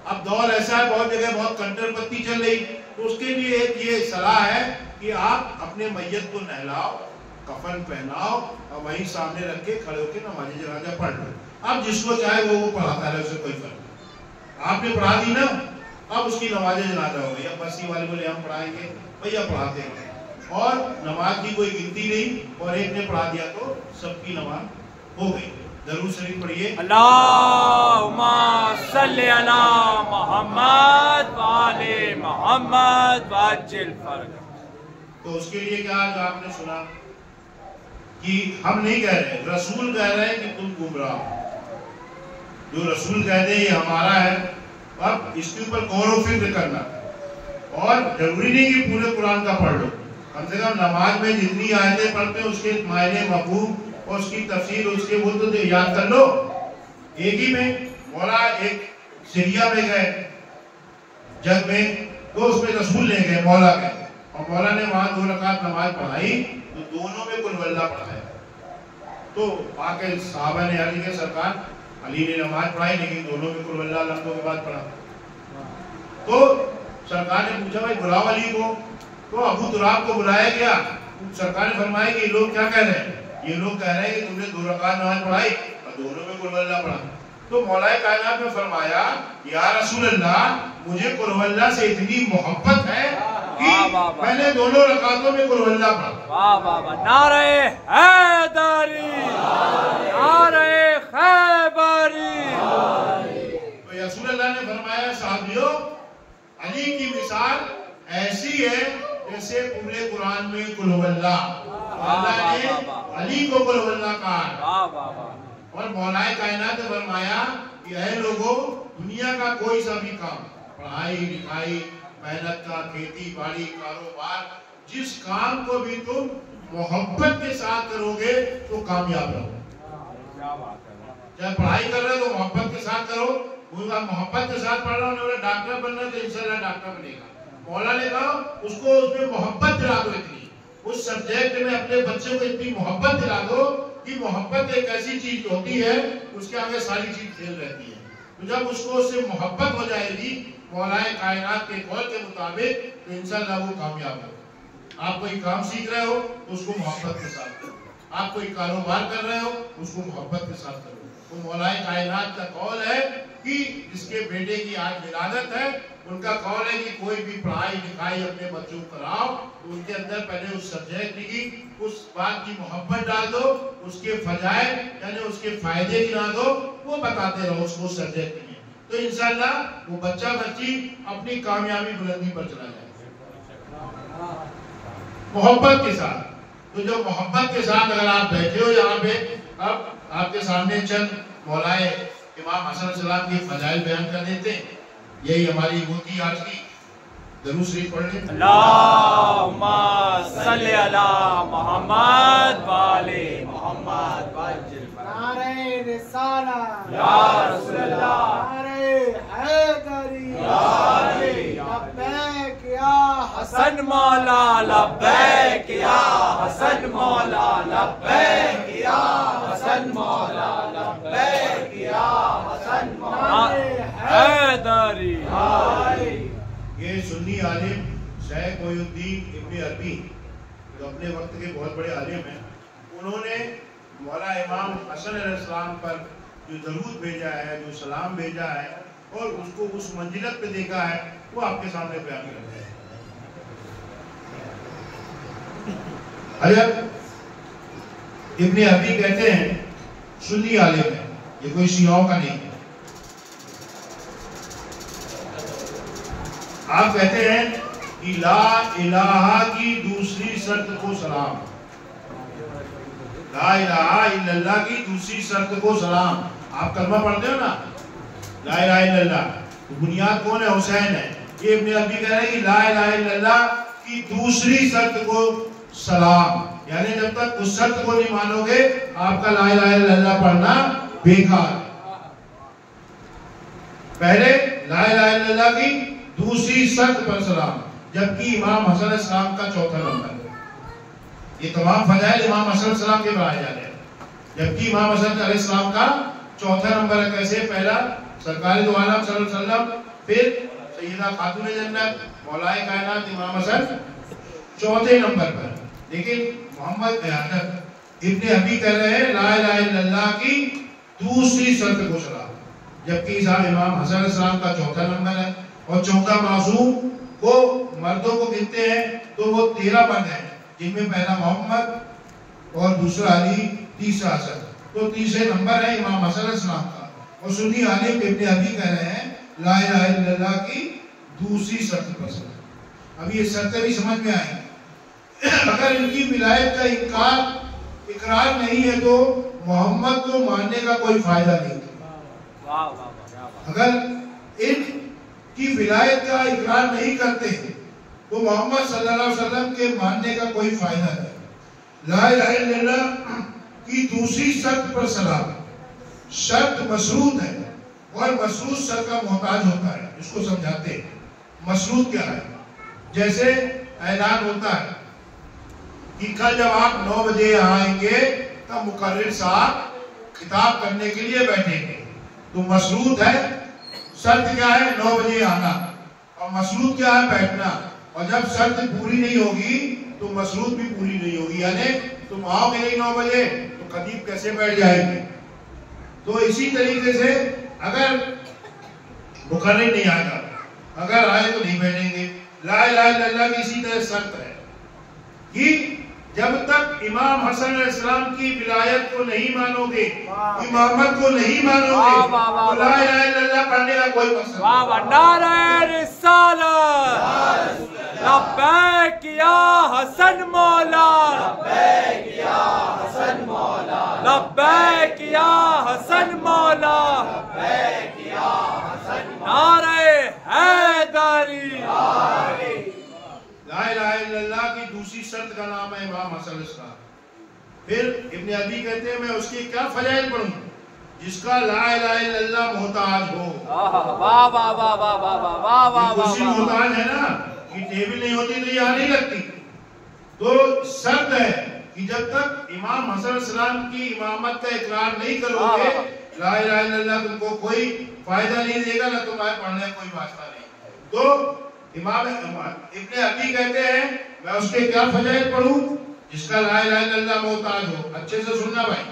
اب دور ایسا ہے بہت جگہ بہت کنٹر پتی چل رہی، تو اس کے لیے ایک یہ صلاح ہے کہ آپ اپنے میت کو نہلاؤ، کفن پہناؤ اور وہیں سامنے رکھ کے کھڑے ہو کے نماز جنازہ پڑھ لو. اب جس کو چاہے وہ پڑھاتا رہے، اسے کوئی فرق نہیں. آپ نے پڑھا دی نا، اب اس کی نماز جنازہ ہو گئی. اب بسی والے بولے ہم پڑھائیں گے، بھیا پڑھاتے ہیں. اور نماز کی کوئی گنتی نہیں، اور ایک نے پڑھا دیا تو سب کی نماز ہو گئی. درود شریف پڑھیے. اللہم صلی علی محمد وآل محمد وعجل فرج. تو اس کے لیے کیا آج آپ نے سنا کہ ہم نہیں کہہ رہے، رسول کہہ رہے ہیں کہ تم گمراہ ہو. جو رسول کہتے ہیں یہ ہمارا ہے. اب اس کے اوپر غور و فکر کرنا، اور ضروری نہیں کہ پورے قرآن کا پڑھ لو. کم سے کم نماز میں جتنی آیتیں پڑھتے ہیں اس کے معنی مفہوم اور اس کی تفسیر اس کے وہ تو یاد کر لو. ایک ہی میں مولا ایک سیریا میں گئے جنگ میں، تو اس میں رسول لے گئے مولا کے، اور مولا نے وہاں 2 رکعت نماز پڑھائی تو دونوں میں قل واللہ پڑھایا. تو باقی صحابہ نے علی کے سرکار علی نے نماز پڑھائی لیکن دونوں میں قل واللہ لمحوں کے بعد پڑھا. تو سرکار نے پوچھا بھائی بلاؤ علی کو. تو ابو تراب کو بلایا گیا. سرکار نے فرمایا کہ یہ لوگ کیا کہہ رہے ہیں؟ یہ لوگ کہہ رہے ہیں کہ تم نے 2 رکعت نماز پڑھائی اور دونوں میں قل واللہ پڑھا. تو مولا کائنات نے فرمایا یا رسول اللہ مجھے قل واللہ سے اتنی محبت ہے کہ میں نے دونوں رکعتوں میں قل واللہ پڑھا. واہ واہ واہ. نعرہ حیدری، نعرہ خیبری. تو رسول اللہ نے فرمایا صحابیوں علی کی مثال ایسی ہے جیسے پورے قرآن میں قل واللہ، اللہ نے علی کو قل واللہ کہا. اور مولا کائنات نے فرمایا کہ اے لوگوں دنیا کا کوئی سا بھی کام، پڑھائی لکھائی، محنت کا، کھیتی باڑی، کاروبار، جس کام کو بھی تم محبت کے ساتھ کرو گے تو کامیاب رہو. چاہے پڑھائی کر رہے ہو تو محبت کے ساتھ کرو. محبت کے ساتھ پڑھ رہا ہوں، ڈاکٹر بننا تو انشاءاللہ ڈاکٹر بنے گا. مولا نے کہا اس کو اس میں محبت دلا دو، اتنی اس سبجیکٹ میں اپنے بچوں کو اتنی محبت دلا دو کہ محبت ایک ایسی چیز ہوتی ہے اس کے آگے ساری چیز کھیل رہتی ہے. تو جب اس کو اس سے محبت ہو جائے گی مولا کائنات کے قول کے مطابق تو انشاءاللہ وہ کامیاب ہوگا. آپ کوئی کام سیکھ رہے ہو تو اس کو محبت کے ساتھ کرو. آپ کوئی کاروبار کر رہے ہو اس کو محبت کے ساتھ کرو. تو مولا کائنات کا قول ہے کہ جس کے بیٹے کی آج ولادت ہے ان کا قول ہے کہ کوئی بھی پڑھائی لکھائی اپنے بچوں کو کراؤ تو ان کے اندر پہلے اس سبجیکٹ کی اس بات کی محبت ڈال دو، اس کے فضائل یعنی اس کے فائدے گنا دو، وہ بتاتے رہو اس کو سبجیکٹ میں. تو انشاءاللہ وہ بچہ بچی اپنی کامیابی بلندی پر چلا جائے محبت کے ساتھ. تو جو محبت کے ساتھ اگر آپ بیٹھے ہو یہاں پہ، اب آپ کے سامنے چند مولائے امام حسن علیہ السلام کی فضائل بیان کر دیتے ہیں. یہی ہماری وہ تھی آج کی. درود شریف پڑھ لیں. اللہم صلی علی محمد وآل محمد وعجل فرج. نعرہ رسالہ یا رسول اللہ، نعرہ حیدری یا علی، لبیک یا حسن مولا لبیک یا حسن مولا لبیک یا حسن مولا لبیک یا حسن مولا حیدری. یہ سنی عالم شیخ محی الدین ابن عربی جو اپنے وقت کے بہت بڑے عالم ہیں، انہوں نے مولا امام حسن علیہ السلام پر جو درود بھیجا ہے، جو سلام بھیجا ہے اور اس کو اس منزلت پہ دیکھا ہے، وہ آپ کے سامنے بیان کرتے ہیں۔ حضرت ابن عربی کہتے ہیں، سنی عالم ہے، یہ کوئی شیعوں کا نہیں ہے۔ آپ کہتے ہیں کہ لا الہ کی دوسری شرط کو سلام، لا الہ الا اللہ کی دوسری شرط کو سلام۔ آپ کلمہ پڑھتے ہو نا، لا الہ الا اللہ، بنیاد کون ہے؟ حسین ہے۔ یہ ابن عربی کہہ رہے ہیں کہ لا الہ الا اللہ کی دوسری شرط کو سلام، یعنی جب تک اس شرط کو نہیں مانو گے آپ کا لا الہ الا اللہ پڑھنا بیکار۔ پہلے لا الہ الا اللہ کی دوسری شرط پر سلام، جبکہ امام حسن علیہ السلام کا چوتھا نمبر ہے۔ یہ تمام فضائل امام حسن علیہ السلام کے بڑھائے جا رہے ہیں، جبکہ امام حسن علیہ السلام کا چوتھا نمبر ہے۔ کیسے؟ پہلا سرکار دو عالم صلی اللہ علیہ وسلم، پھر سیدہ خاتون جنت مولائے کائنات امام حسن چوتھے نمبر پر۔ لیکن محمد ابن عربی کہہ رہے ہیں لا الہ الا اللہ کی دوسری شرط کو سلام، جبکہ امام حسن علیہ السلام کا چوتھا نمبر ہے۔ اور چوتھا معصوم کو مردوں کو گنتے ہیں تو وہ 13 مرد ہیں، جن میں پہلا محمد اور دوسرا علی، تیسرا حسن، تو تیسرے نمبر ہے امام حسن علیہ السلام کا۔ اور سنی عالم ابن عربی کہہ رہے ہیں لا الہ الا اللہ کی دوسری شرط پر سلام۔ اب یہ شرطیں بھی سمجھ میں آئیں۔ اگر ان کی ولایت کا اقرار نہیں ہے تو محمد کو ماننے کا کوئی فائدہ نہیں۔ اگر ان کی ولایت کا اقرار نہیں کرتے تو محمد صلی اللہ علیہ وسلم کے ماننے کا کوئی فائدہ نہیں۔ لا الہ الا اللہ کی دوسری شرط پر سلام، شرط مشروط ہے اور مشروط شرط کا محتاج ہوتا ہے۔ اس کو سمجھاتے ہیں مشروط کیا ہے۔ جیسے اعلان ہوتا ہے کہ کل جب آپ 9 بجے آئیں گے تب مقرر صاحب خطاب کرنے کے لیے بیٹھیں گے، تو مشروط ہے۔ شرط کیا ہے؟ 9 بجے آنا، اور مشروط کیا ہے؟ بیٹھنا۔ اور جب شرط پوری نہیں ہوگی تو مشروط بھی پوری نہیں ہوگی، یعنی تم آؤ گے نہیں 9 بجے تو خطیب کیسے بیٹھ جائیں گے؟ تو اسی طریقے سے اگر مقرر نہیں آئے گا، اگر آئے تو نہیں بیٹھیں گے۔ لا الہ الا اللہ کی اسی طرح شرط ہے کہ جب تک امام حسن علیہ السلام کی ولایت کو نہیں مانو گے، امامت کو نہیں مانو گے، تو لا الہ الا اللہ پڑھنے کا کوئی مقصد نہیں۔ نعرہ رسالت، لبیک یا حسن مولا، لبیک یا حسن مولا، لبیک یا حسن مولا، لبیک یا حسن مولا، نعرہ حیدری۔ لا الہ الا اللہ کی دوسری شرط کا نام ہے امام حسن علیہ السلام۔ پھر ابن عربی کہتے ہیں میں اس کی کیا فضائل پڑھوں؟ جس کا لا الہ الا اللہ محتاج ہو۔ واہ واہ واہ واہ واہ واہ واہ، کرسی محتاج ہے نا، یہ ٹیبل نہیں ہوتی تو یہاں نہیں لگتی۔ تو شرط ہے کہ جب تک امام حسن علیہ السلام کی امامت کا اقرار نہیں کرو گے لا الہ الا اللہ تم کو کوئی فائدہ نہیں دے گا، نہ تمہارے پڑھنے کا کوئی واسطہ نہیں۔ تو امام ابن عربی کہتے ہیں میں اس کے کیا فضائل پڑھوں؟ جس کا لا الہ الا اللہ محتاج ہو۔ اچھے سے سننا بھائی،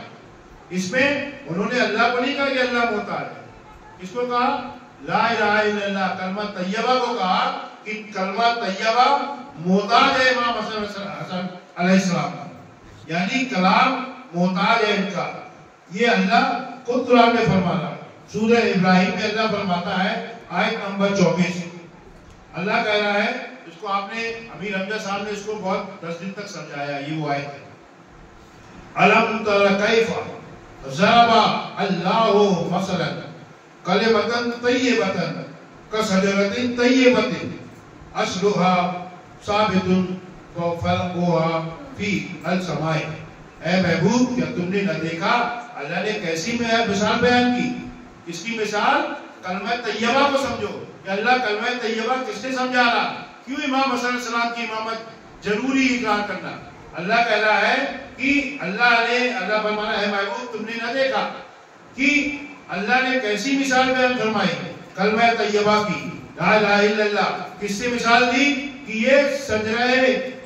اس میں انہوں نے اللہ کو نہیں کہا کہ اللہ محتاج ہے، اس کو کہا لا الہ الا اللہ، کلمہ طیبہ کو کہا کہ کلمہ طیبہ محتاج ہے امام حسن علیہ السلام کا، یعنی کلام محتاج ہے ان کا۔ یہ اللہ خود قرآن میں فرمانا، سورہ ابراہیم میں اللہ فرماتا ہے آیت نمبر 24، اللہ کہہ رہا ہے، اس کو آپ نے امیر حمزہ صاحب نے اس کو بہت 10 دن تک سمجھایا، یہ وہ آیت ہے۔ أَلَمْ تَرَ كَيْفَ ضَرَبَ اللَّهُ مَثَلًا كَلِمَةً طَيِّبَةً كَشَجَرَةٍ طَيِّبَةٍ أَصْلُهَا ثَابِتٌ وَفَرْعُهَا فِي السَّمَاءِ۔ اے محبوب کیا تم نے نہ دیکھا اللہ نے کیسی مثال بیان کی؟ اس کی مثال کلمہ طیبہ کو سمجھو کہ اللہ کلمہ طیبہ کس نے سمجھا رہا؟ کیوں امام حسن علیہ السلام کی امامت ضروری اقرار کرنا؟ اللہ کہہ رہا ہے کہ اللہ فرمانا ہے محبوب تم نے نہ دیکھا کہ اللہ نے کیسی مثال بیان فرمائی کلمہ طیبہ کی، لا الہ الا اللہ، کس سے مثال دی کہ یہ شجرہ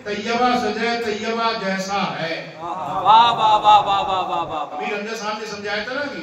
طیبہ جیسا ہے۔ واہ واہ واہ واہ واہ واہ واہ، امیر حمزہ صاحب نے سمجھایا تھا نا کہ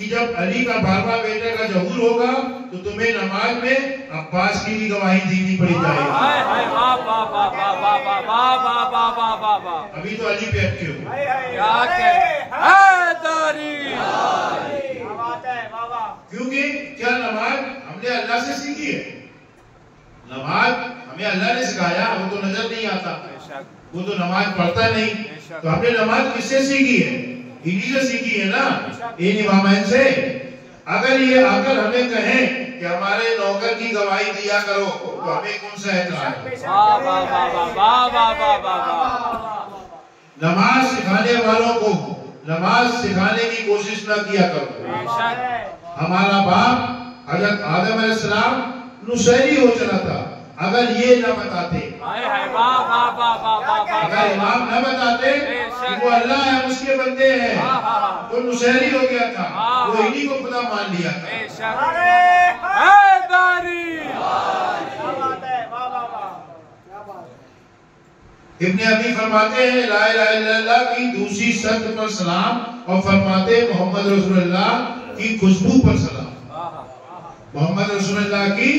کہ جب علی کا 12واں بیٹے کا ظہور ہوگا تو تمہیں نماز میں عباس کی بھی گواہی دینی پڑی جائے گی. ابھی تو علی پہ اٹکے ہو. کیونکہ کیا نماز ہم نے اللہ سے سیکھی ہے. نماز ہمیں اللہ نے سکھایا, وہ تو نظر نہیں آتا, وہ تو نماز پڑھتا نہیں. تو ہم نے نماز کس سے سیکھی ہے؟ انہی سے سیکھی ہے نا, ان امامین سے. اگر یہ آ کر ہمیں کہیں کہ ہمارے نوکر کی گواہی دیا کرو تو ہمیں کون سا اعتراض ہے؟ نماز سکھانے والوں کو نماز سکھانے کی کوشش نہ کیا کرو. ہمارا باپ حضرت آدم علیہ السلام نصیری ہو چلا تھا. اگر یہ نہ بتاتے, اگر امام نہ بتاتے کہ وہ اللہ ہے, اس کے بندے ہیں, تو نصیری ہو گیا تھا, وہ انہی کو خدا مان لیا تھا. ابن ابی فرماتے ہیں لا الہ الا اللہ کی دوسری شرط پر سلام, اور فرماتے محمد رسول اللہ کی خوشبو پر سلام. محمد رسول اللہ کی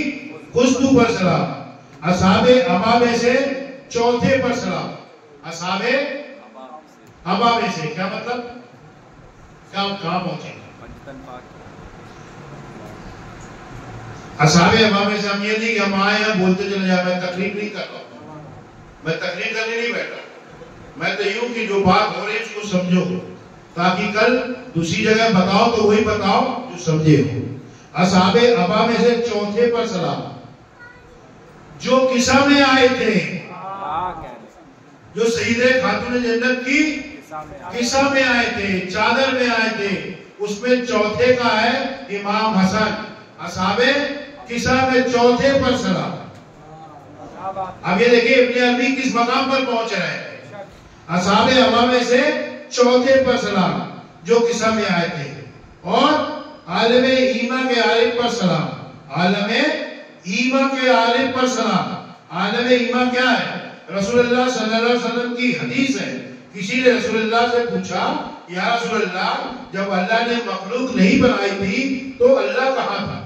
خوشبو پر سلام. اصحاب ابا میں سے چوتھے پر سلام. اصحاب ابا میں سے کیا مطلب, کہاں پہنچے؟ اصحاب ابا میں سے ہم یہ نہیں کہ ہم آئے ہیں بولتے چلے جائیں. میں تقریر نہیں کر رہا ہوں, میں تقریر کرنے نہیں بیٹھا. میں تو یوں کہ جو بات ہو رہی ہے اس کو سمجھو, تاکہ کل دوسری جگہ بتاؤ تو وہی بتاؤ جو سمجھے ہو. اصحاب ابا میں سے چوتھے پر سلام, جو قصہ میں آئے تھے, جو سیدہ خاتون جنت کی قصہ میں آئے تھے, چادر میں آئے تھے, اس میں چوتھے کا ہے امام حسن. اصحاب قصہ میں چوتھے پر سلام. اب یہ دیکھیں ابن ابی کس مقام پر پہنچ رہے ہیں. اصحاب ابا میں سے چوتھے پر سلام جو قصہ میں آئے تھے, اور عالم ایمان کے عارف پر سلام. عالم ایمان کے عارف پر سلام. عالم ایمان کیا ہے؟ رسول اللہ صلی اللہ علیہ وسلم کی حدیث ہے. کسی نے رسول اللہ سے پوچھا یا رسول اللہ جب اللہ نے مخلوق نہیں بنائی تھی تو اللہ کہاں تھا؟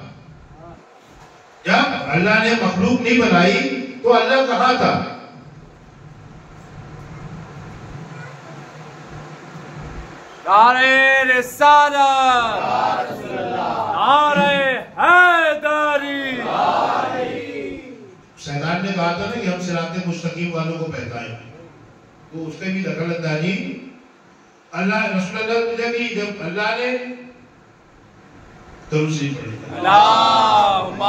جب اللہ نے مخلوق نہیں بنائی تو اللہ کہاں تھا؟ نعرہ رسالت, نعرہ حیدری. سیدان نے کہا تھا نا کہ ہم صراط مستقیم والوں کو پہچانیں, تو اس کے بھی دخل اندازی اللہ رسول اللہ کی جب اللہ نے ترسی پڑھی اللہم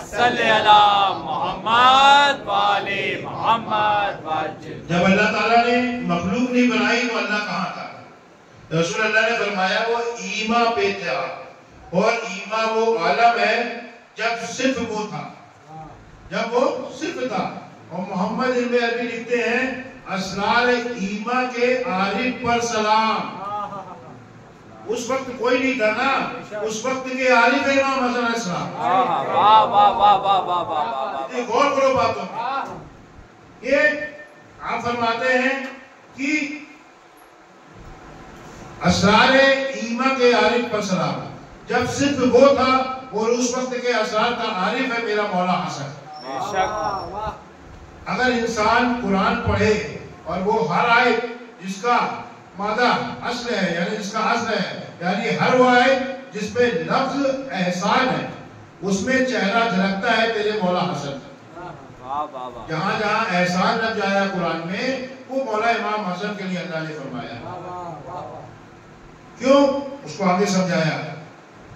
صلی علی محمد وآلِ محمد وجل. جب اللہ تعالیٰ نے مخلوق نہیں بنائی تو اللہ کہاں تھا؟ رسول اللہ نے فرمایا وہ ایما پہ تھا, اور ایما وہ عالم ہے جب صرف وہ تھا, جب وہ صرف تھا. اور محمد ابن عربی لکھتے ہیں اسرار ایما کے عارف پر سلام. اس وقت کوئی نہیں تھا نا, اس وقت کے عارف امام حسن علیہ السلام. غور کرو باتوں میں. یہ آپ فرماتے ہیں کہ اسرار ایما کے عارف پر سلام, جب صرف وہ تھا اور اس وقت کے اسرار کا عارف ہے میرا مولا حسن. اگر انسان قرآن پڑھے اور وہ ہر آیت جس کا مادہ اصل ہے, یعنی جس کا اصل ہے, یعنی ہر وہ آیت جس میں لفظ احسان ہے اس میں چہرہ جھلکتا ہے تیرے مولا حسن. جہاں جہاں احسان لفظ آیا قرآن میں وہ مولا امام حسن کے لیے اللہ نے فرمایا. کیوں؟ اس کو آگے سمجھایا,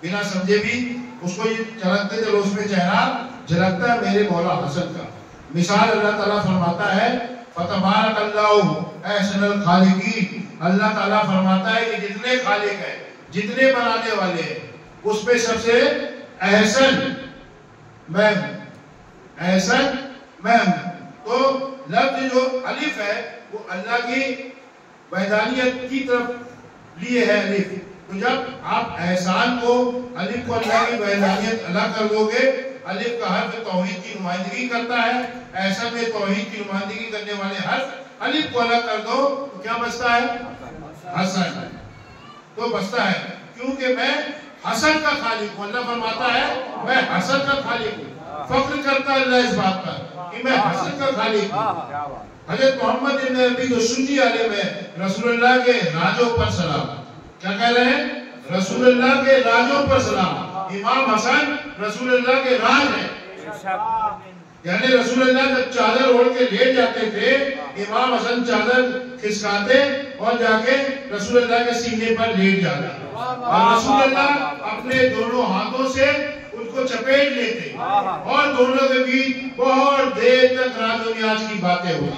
بنا سمجھے بھی اس کو یہ چلکتے چلو اس میں چہرہ جھلکتا ہے میرے مولا حسن کا. مثال اللہ تعالیٰ فرماتا ہے فتبارک اللہ احسن الخالقین. اللہ تعالیٰ فرماتا ہے کہ جتنے خالق ہیں, جتنے بنانے والے ہیں, اس میں سب سے احسن میں ہوں, احسن میں ہوں. تو لفظ جو الف ہے وہ اللہ کی وحدانیت کی طرف لیے ہے الف. تو جب آپ احسان کو الف کو اللہ کی وحدانیت الگ کر دو گے, الف کا حرف توحید کی نمائندگی کرتا ہے, احسن میں توحید کی نمائندگی کرنے والے حرف الف کو الگ کر دو تو کیا بچتا ہے؟ حسن. تو بچتا ہے کیونکہ میں حسد کا خالق ہوں. اللہ فرماتا ہے میں حسد کا خالق ہوں. فخر کرتا اللہ اس بات پر کہ میں حسد کا خالق ہوں. حضرت محمد ابن عربی جو سنی عالم ہے، رسول اللہ کے راجوں پر سلام. کیا کہہ رہے ہیں؟ رسول اللہ کے راجوں پر سلام. امام حسن رسول اللہ کے راج ہیں. یعنی رسول اللہ جب چادر اوڑھ کے لیٹ جاتے تھے، امام حسن چادر کھسکاتے اور جا کے رسول اللہ کے سینے پر لیٹ جاتے. اور رسول اللہ اپنے دونوں ہاتھوں سے ان کو چپیٹ لیتے اور دونوں کے بیچ بہت دیر تک رات و نیاز کی باتیں ہوئی.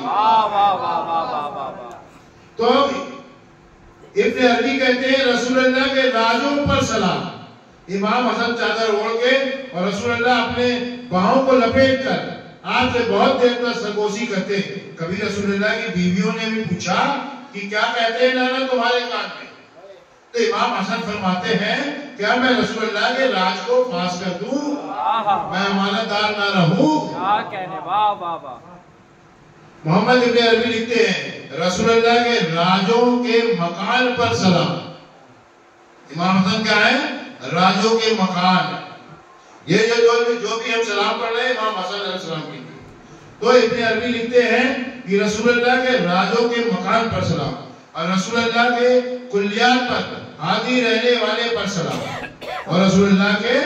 تو ابن عربی کہتے ہیں رسول اللہ کے راجوں پر سلام. امام حسن چادر اوڑھ کے اور رسول اللہ اپنے باہوں کو لپیٹ کر آپ سے بہت دیر تک سرگوشی کرتے. کبھی رسول اللہ کی بیویوں نے بھی پوچھا کہ کیا کہتے ہیں نانا تمہارے کان میں؟ تو امام حسن فرماتے ہیں کیا میں رسول اللہ کے راج کو فاس کر دوں؟ میں امانت دار نہ رہوں؟ محمد ابن عربی لکھتے ہیں رسول اللہ کے راجوں کے مکان پر سلام. امام حسن کیا ہے؟ راجوں کے مکان. یہ جو بھی ہم سلام پڑھ رہے ہیں امام حسن علیہ السلام کی. تو ابن عربی لکھتے ہیں کہ رسول اللہ کے راجوں کے مکان پر سلام اور رسول اللہ کے کلیات پر ہادی رہنے والے پر سلام. اور رسول اللہ کے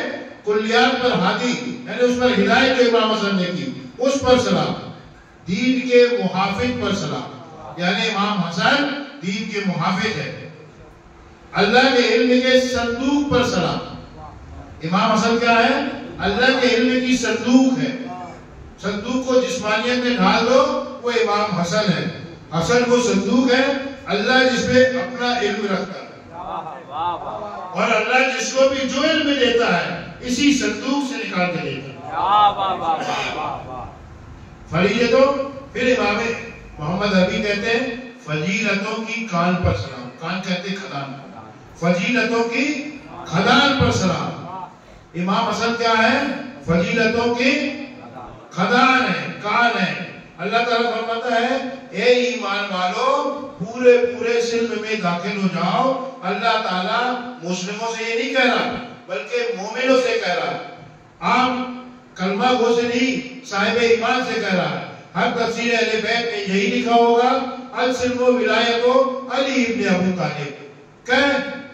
کلیات پر ہادی یعنی اس پر ہدایت جو امام حسن نے کی اس پر سلام. دین کے محافظ پر سلام یعنی امام حسن دین کے محافظ ہے. اللہ کے علم کے صندوق پر سلام. امام حسن کیا ہے؟ اللہ کے علم کی صندوق ہے. صندوق کو جسمانیت میں ڈھال دو وہ امام حسن ہے. حسن وہ صندوق ہے اللہ جس میں اپنا علم رکھتا ہے اور اللہ جس کو بھی جو علم دیتا ہے اسی صندوق سے نکال کے دیتا ہے. فریضتوں پھر امام محمد عربی کہتے ہیں فضیلتوں کی کان پر سلام. کان کہتے ہیں کھدان. فضیلتوں کی کھدان پر سلام. امام حسن کیا ہے؟ فضیلتوں کی کھدان ہے، کان ہے. اللہ تعالیٰ فرماتا ہے اے ایمان والو پورے پورے سلم میں داخل ہو جاؤ. اللہ تعالیٰ مسلموں سے یہ نہیں کہہ رہا بلکہ مومنوں سے کہہ رہا. آپ کلمہ گو سے نہیں صاحب ایمان سے کہہ رہا. ہر تفسیر اہل بیت میں یہی لکھا ہوگا السلم و ولایت علی ابن ابو طالب.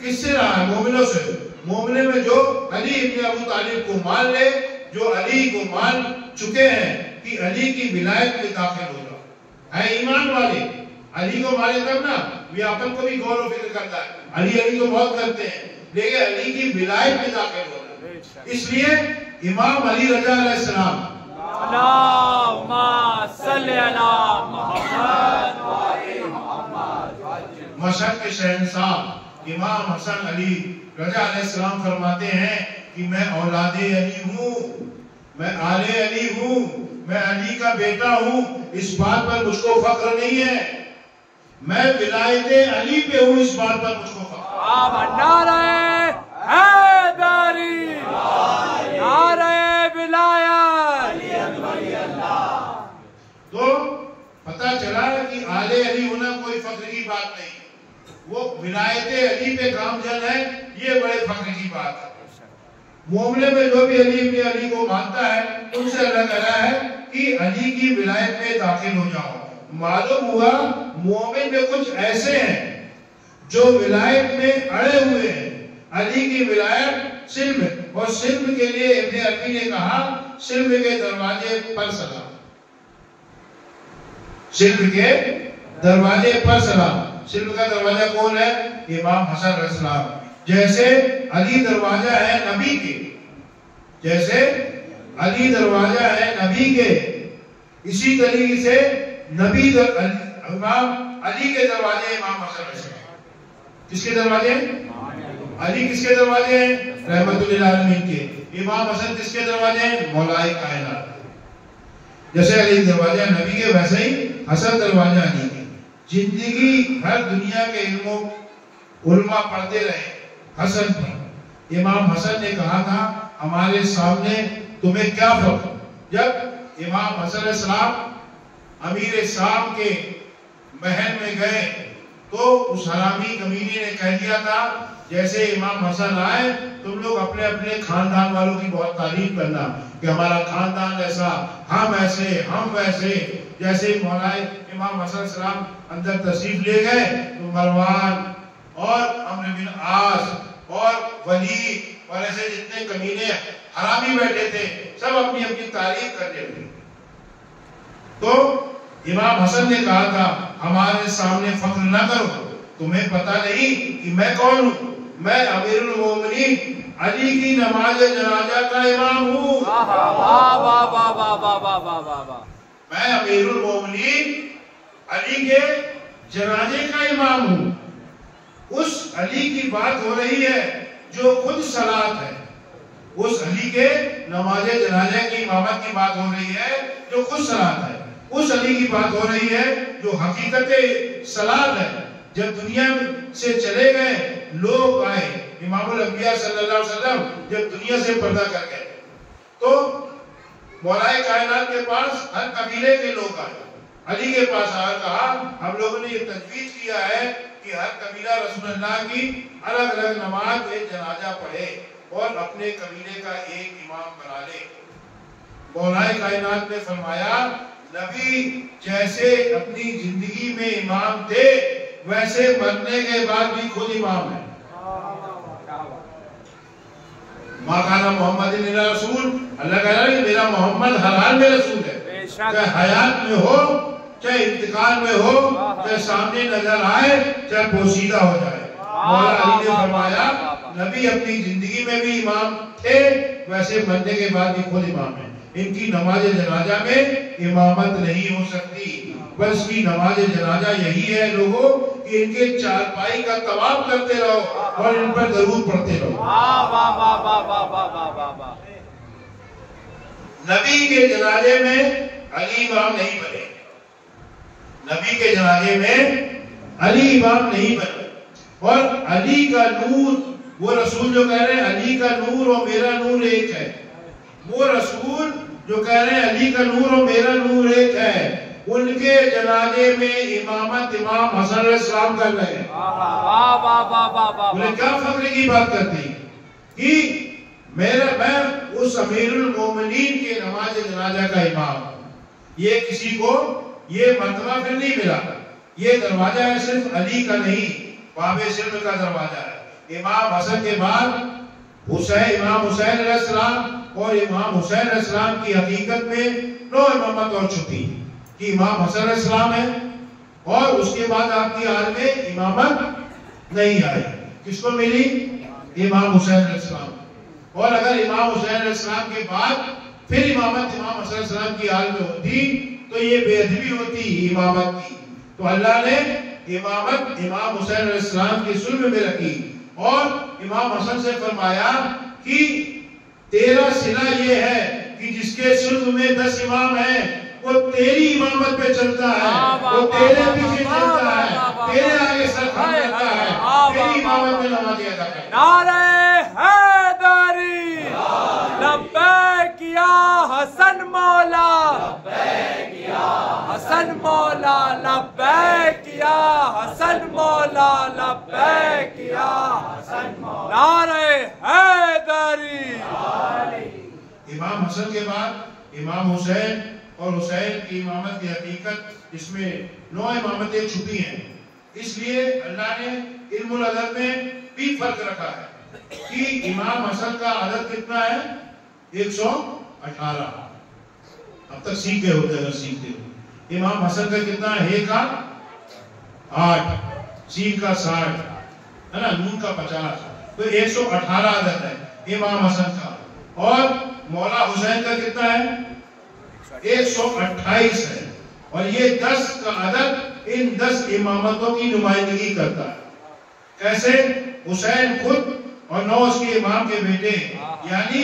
کس سے رہا ہے؟ مومنوں سے. مومنے میں جو علی ابن ابو طالب کو مان لے، جو علی کو مان چکے ہیں کہ علی کی ولایت میں داخل ہو جاؤ. ہے ایمان والے علی کو مانے تب نا یہ اپن کو بھی غور و فکر کرتا ہے. علی تو بہت کرتے ہیں لیکن علی کی ولایت میں داخل ہو جاؤ. اس لیے امام علی رضا علیہ السلام اللہم صلی علی محمد و آل محمد. مشہد کے شہنشاہ امام حسن علی رضا علیہ السلام فرماتے ہیں کہ میں اولاد علی ہوں، میں آل علی ہوں، میں علی کا بیٹا ہوں. اس بات پر مجھ کو فخر نہیں ہے. میں ولایت علی پہ ہوں، اس بات پر مجھ کو فخر. نعرہ حیدری، نعرہ ولایت. تو پتہ چلا کہ آل علی ہونا کوئی فخر کی بات نہیں. وہ ولایت علی پہ گامزن ہے، یہ بڑے فخر کی بات ہے. مومنے میں جو بھی علی ابن علی کو مانتا ہے ان سے اللہ کہہ رہا ہے کہ علی کی ولایت میں داخل ہو جاؤ. معلوم ہوا مومن میں کچھ ایسے ہیں جو ولایت میں اڑے ہوئے ہیں. علی کی ولایت سلم ہے اور سلم کے لیے ابن عربی نے کہا سلم کے دروازے پر سلام. سلم کے دروازے پر سلام. سلم کا دروازہ کون ہے؟ امام حسن علیہ السلام. جیسے علی دروازہ ہے نبی کے، جیسے علی دروازہ ہے نبی کے، اسی طریقے سے امام علی کے دروازے امام حسن علیہ السلام. کس کے دروازے؟ علی کس کے دروازے ہیں؟ رحمت للعالمین کے. امام حسن کس کے دروازے ہیں؟ مولائے کائنات. جیسے علی دروازہ نبی کے ویسے ہی حسن دروازہ علی کے. زندگی ہر دنیا کے علماء پڑھتے رہے حسن پر. امام حسن نے کہا تھا ہمارے سامنے تمہیں کیا فرق. جب امام حسن علیہ السلام امیر شام کے محل میں گئے تو اس حرامی کمینے نے کہہ دیا تھا جیسے امام حسن آئے تم لوگ اپنے اپنے خاندان والوں کی بہت تعریف کرنا کہ ہمارا خاندان ایسا، ہم ایسے، ہم ویسے. جیسے مولا امام حسن السلام اندر تشریف لے گئے تو مروان اور عمرو بن عاص اور ولید اور ایسے جتنے کمینے حرامی بیٹھے تھے سب اپنی اپنی تعریف کرنے لگے. تو امام حسن نے کہا تھا ہمارے سامنے فخر نہ کرو، تمہیں پتہ نہیں کہ میں کون ہوں؟ میں امیر المومنین علی کی نماز جنازہ کا امام ہوں. میں امیر المومنین علی کے جنازے کا امام ہوں. اس علی کی بات ہو رہی ہے جو خود صلاۃ ہے، اس علی کے نماز جنازے کی امامت کی بات ہو رہی ہے جو خود صلاۃ ہے. اس علی کی بات ہو رہی ہے جو حقیقت صلاۃ ہے. جب دنیا سے چلے گئے لوگ آئے، امام الانبیاء صلی اللہ علیہ وسلم جب دنیا سے پردہ کر گئے تو مولا کائنات کے پاس ہر قبیلے کے لوگ آئے. علی کے پاس آیا، کہا ہم لوگوں نے یہ تجویز کیا ہے کہ ہر قبیلہ رسول اللہ کی الگ الگ نماز ایک جنازہ پڑھے اور اپنے قبیلے کا ایک امام بنا لے. مولا کائنات نے فرمایا نبی جیسے اپنی زندگی میں امام تھے ویسے مرنے کے بعد بھی خود امام ہے. ما کان محمد الا رسول، اللہ کہہ رہا ہے میرا محمد ہر حال میں رسول ہے، چاہے حیات میں ہو چاہے انتقال میں ہو، چاہے سامنے نظر آئے چاہے پوشیدہ ہو جائے. مولا علی نے فرمایا نبی اپنی زندگی میں بھی امام تھے ویسے مرنے کے بعد بھی خود امام ہے. ان کی نماز جنازہ میں امامت نہیں ہو سکتی، بس کی نماز جنازہ یہی ہے لوگوں کہ ان کے چارپائی کا طواف کرتے رہو اور ان پر درود پڑھتے رہو. نبی کے جنازے میں علی امام نہیں بنے، نبی کے جنازے میں علی امام نہیں بنے. اور علی کا نور، وہ رسول جو کہہ رہے ہیں علی کا نور اور میرا نور ایک ہے، وہ رسول جو کہہ رہے ہیں علی کا نور اور میرا نور ایک ہے، ان کے جنازے میں امامت امام حسن علیہ السلام کر رہے ہیں. انہیں کیا فخر کی بات کرتے ہیں کہ میں اس امیر المومنین کے نماز جنازہ کا امام ہوں. یہ کسی کو یہ مرتبہ پھر نہیں ملا. یہ دروازہ ہے صرف علی کا نہیں، باب سلم کا دروازہ ہے. امام حسن کے بعد امام حسین علیہ السلام اور امام حسین علیہ السلام کی حقیقت میں 9 امامت اور چھپی کہ امام حسن علیہ السلام ہے اور اس کے بعد آپ کی حال میں امامت نہیں آئی. کس کو ملی؟ امام حسین علیہ السلام. اور اگر امام حسین علیہ السلام کے بعد پھر امامت امام حسن علیہ السلام کی حال میں ہوتی تو یہ بے ادبی ہوتی امامت کی. تو اللہ نے امامت امام حسین علیہ السلام کی سلم میں رکھی اور امام حسن سے فرمایا کہ تیرا صلہ یہ ہے کہ جس کے سلم میں 10 امام ہیں وہ تیری امامت پہ چلتا ہے، وہ تیرے پیچھے چلتا ہے، تیرے آگے سر خم کرتا ہے، تیری امامت میں نماز ادا کرتا ہے. نعرہ حیدری لبیک یا حسن مولا، حسن مولا لبیک یا حسن مولا لبیک یا حسن مولا. نعرہ حیدری. امام حسن کے بعد امام حسین اور حسین کی امامت کی حقیقت اس میں 9 امامتیں چھپی ہیں. اس لیے اللہ نے علم العدد میں بھی فرق رکھا ہے کہ امام حسن کا عدد کتنا ہے؟ 118. اب تک سیکھ گئے ہوتے اگر سیکھتے ہو. امام حسن کا کتنا ہے؟ 1 کا 8، سین کا 60 ہے نا، نون کا 50، تو 118 عدد ہے امام حسن کا. اور مولا حسین کا کتنا ہے؟ 128 ہے. اور یہ 10 کا عدد ان 10 امامتوں کی نمائندگی کرتا ہے. کیسے؟ حسین خود اور 9 اس کے امام کے بیٹے، یعنی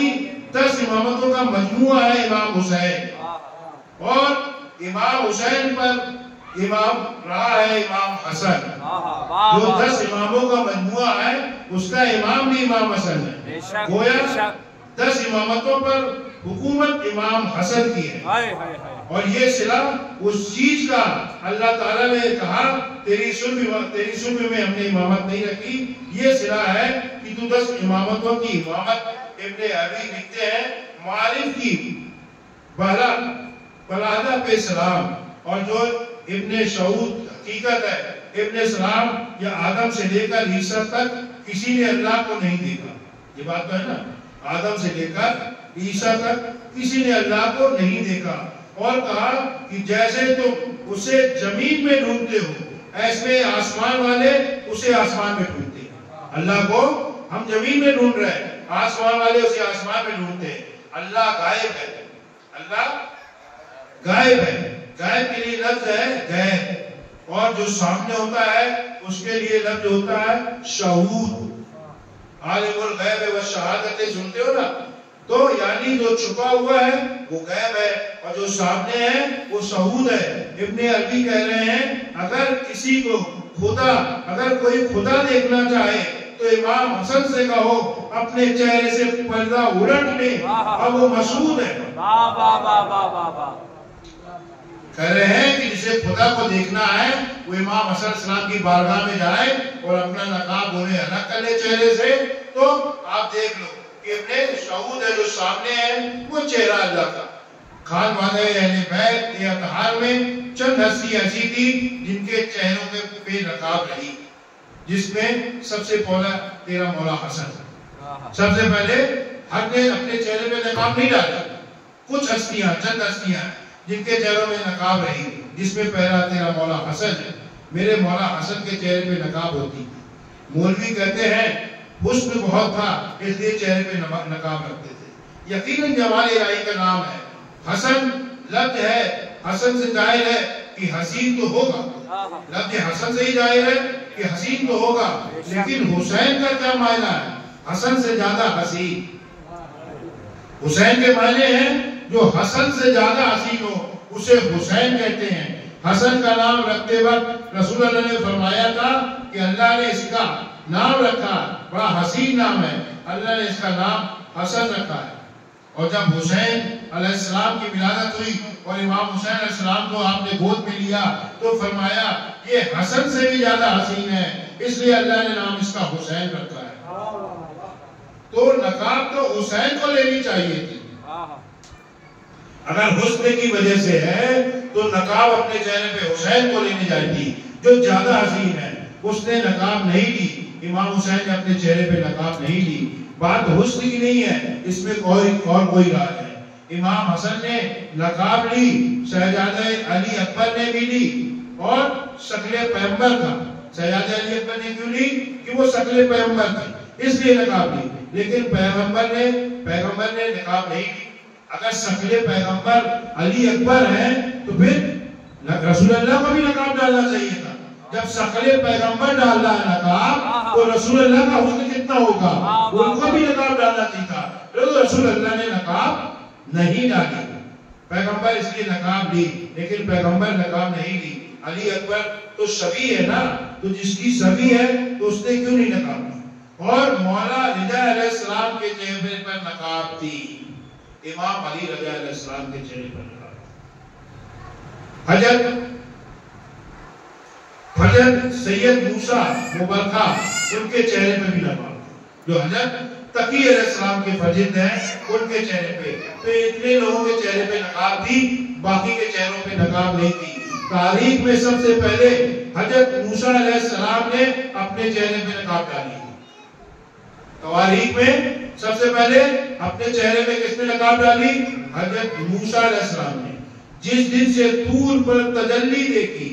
10 امامتوں کا مجموعہ ہے امام حسین. اور امام حسین پر امام رہا ہے امام حسن، جو 10 اماموں کا مجموعہ ہے اس کا امام بھی امام حسن ہے. گویا 10 امامتوں پر حکومت امام حسن کی ہے، اور یہ صلہ اس چیز کا اللہ تعالیٰ نے کہا تیری صلب میں ہم نے امامت نہیں رکھی، یہ صلہ ہے کہ تو 10 امامتوں کی امامت۔ ابن عربی لکھتے ہیں معارف کی بلادہ پہ سلام، اور جو ابن شعود حقیقت ہے، ابن سلام یا آدم سے لے کر عیسیٰ تک کسی نے اللہ کو نہیں دیکھا، یہ بات تو ہے نا، آدم سے لے کر عیسیٰ تک کسی نے اللہ کو نہیں دیکھا، اور کہا کہ جیسے تم اسے زمین میں ڈھونڈتے ہو ایسے آسمان والے اسے آسمان میں ڈھونڈتے ہیں۔ اللہ کو ہم زمین میں ڈھونڈ رہے ہیں، آسمان والے اسے آسمان میں ڈھونڈتے ہیں۔ اللہ غائب ہے، اللہ غائب ہے، غائب کے لیے لفظ ہے غیب، اور جو سامنے ہوتا ہے اس کے لیے لفظ ہوتا ہے شہود۔ عالم الغیب والشہادت سنتے ہو نا، تو یعنی جو چھپا ہوا ہے وہ غیب ہے، اور جو سامنے ہے وہ شہود ہے۔ ابن عربی کہہ رہے ہیں اگر کسی کو اگر کوئی خدا دیکھنا چاہے تو امام حسن سے کہو اپنے چہرے سے پردہ الٹ لے، اب وہ مسعود ہے۔ کہہ رہے ہیں کہ جسے خدا کو دیکھنا ہے وہ امام حسن السلام کی بارگاہ میں جائے اور اپنا نقاب انہیں الگ کر لے چہرے سے، تو آپ دیکھ لو کہ ابن شہود ہے جو سامنے ہے وہ چہرہ اللہ کا۔ خان وادہ اہل بیت کے اطہار میں چند ہستی ایسی تھی جن کے چہروں کے پہ نقاب رہی، جس میں سب سے پہلا تیرا مولا حسن۔ سب سے پہلے حق نے اپنے چہرے پہ نقاب نہیں ڈالا، کچھ ہستیاں چند ہستیاں جن کے چہروں میں نقاب رہی، جس میں پہلا تیرا مولا حسن ہے۔ میرے مولا حسن کے چہرے پہ نقاب ہوتی، مولوی کہتے ہیں حسن بہت تھا اس لیے چہرے پہ نقاب رکھتے تھے۔ یقیناً جمال الہی کا نام ہے حسن، لفظ ہے حسن سے ظاہر ہے کہ حسین تو ہوگا، لفظ حسن سے ہی ظاہر ہے کہ حسین تو ہوگا، لیکن حسین کا کیا معنی ہے؟ حسن سے زیادہ حسین۔ حسین کے معنی ہیں جو حسن سے زیادہ حسین ہو اسے حسین کہتے ہیں۔ حسن کا نام رکھتے وقت رسول اللہ نے فرمایا تھا کہ اللہ نے اس کا نام رکھا، بڑا حسین نام ہے، اللہ نے اس کا نام حسن رکھا ہے۔ اور جب حسین علیہ السلام کی ولادت ہوئی اور امام حسین علیہ السلام کو آپ نے گود میں لیا تو فرمایا یہ حسن سے بھی زیادہ حسین ہے، اس لیے اللہ نے نام اس کا حسین رکھا ہے۔ تو نقاب تو حسین کو لینی چاہیے تھی، اگر حسن کی وجہ سے ہے تو نقاب اپنے چہرے پہ حسین کو لینی چاہیے جو زیادہ حسین ہے۔ اس نے نقاب نہیں لی، امام حسین نے اپنے چہرے پہ نقاب نہیں لی۔ بات حسن کی نہیں ہے، اس میں کوئی راز ہے۔ امام حسن نے نقاب لی، شہزادہ علی اکبر نے بھی لی، اور شکل پیغمبر تھا۔ شہزادہ علی اکبر نے کیوں لی؟ کہ وہ شکل پیغمبر تھی، اس لیے نقاب لی، لیکن پیغمبر نے نقاب نہیں لی۔ اگر شکل پیغمبر علی اکبر ہے تو پھر رسول اللہ کو بھی نقاب ڈالنا چاہیے تھا۔ جب شکل پیغمبر ڈال رہا ہے نقاب تو رسول اللہ کا حسن کتنا ہوگا، ان کو بھی نقاب ڈالنا چاہیے تھا، لیکن رسول اللہ نے نقاب نہیں ڈالی۔ پیغمبر اس لیے نقاب لی، لیکن پیغمبر نقاب نہیں لی۔ علی اکبر تو شبیہ ہے نا، تو جس کی شبیہ ہے تو اس نے کیوں نہیں نقاب لی؟ اور مولا رضا علیہ السلام کے چہرے پر نقاب تھی، امام علی رضا علیہ السلام کے چہرے پر نقاب۔ حضرت سید موسیٰ مبارکہ ان کے چہرے پر بھی نقاب، جو حضرت تقی علیہ السلام کے فرزند ہیں ان کے چہرے پہ، تو اتنے لوگوں کے چہرے پہ نقاب تھی، باقی کے چہروں پہ نقاب نہیں تھی۔ تاریخ میں سب سے پہلے حضرت موسیٰ علیہ السلام نے اپنے چہرے پہ نقاب ڈالی۔ تاریخ میں سب سے پہلے اپنے چہرے پہ کس نے نقاب ڈالی؟ حضرت موسیٰ علیہ السلام نے۔ جس دن سے طور پر تجلی دیکھی،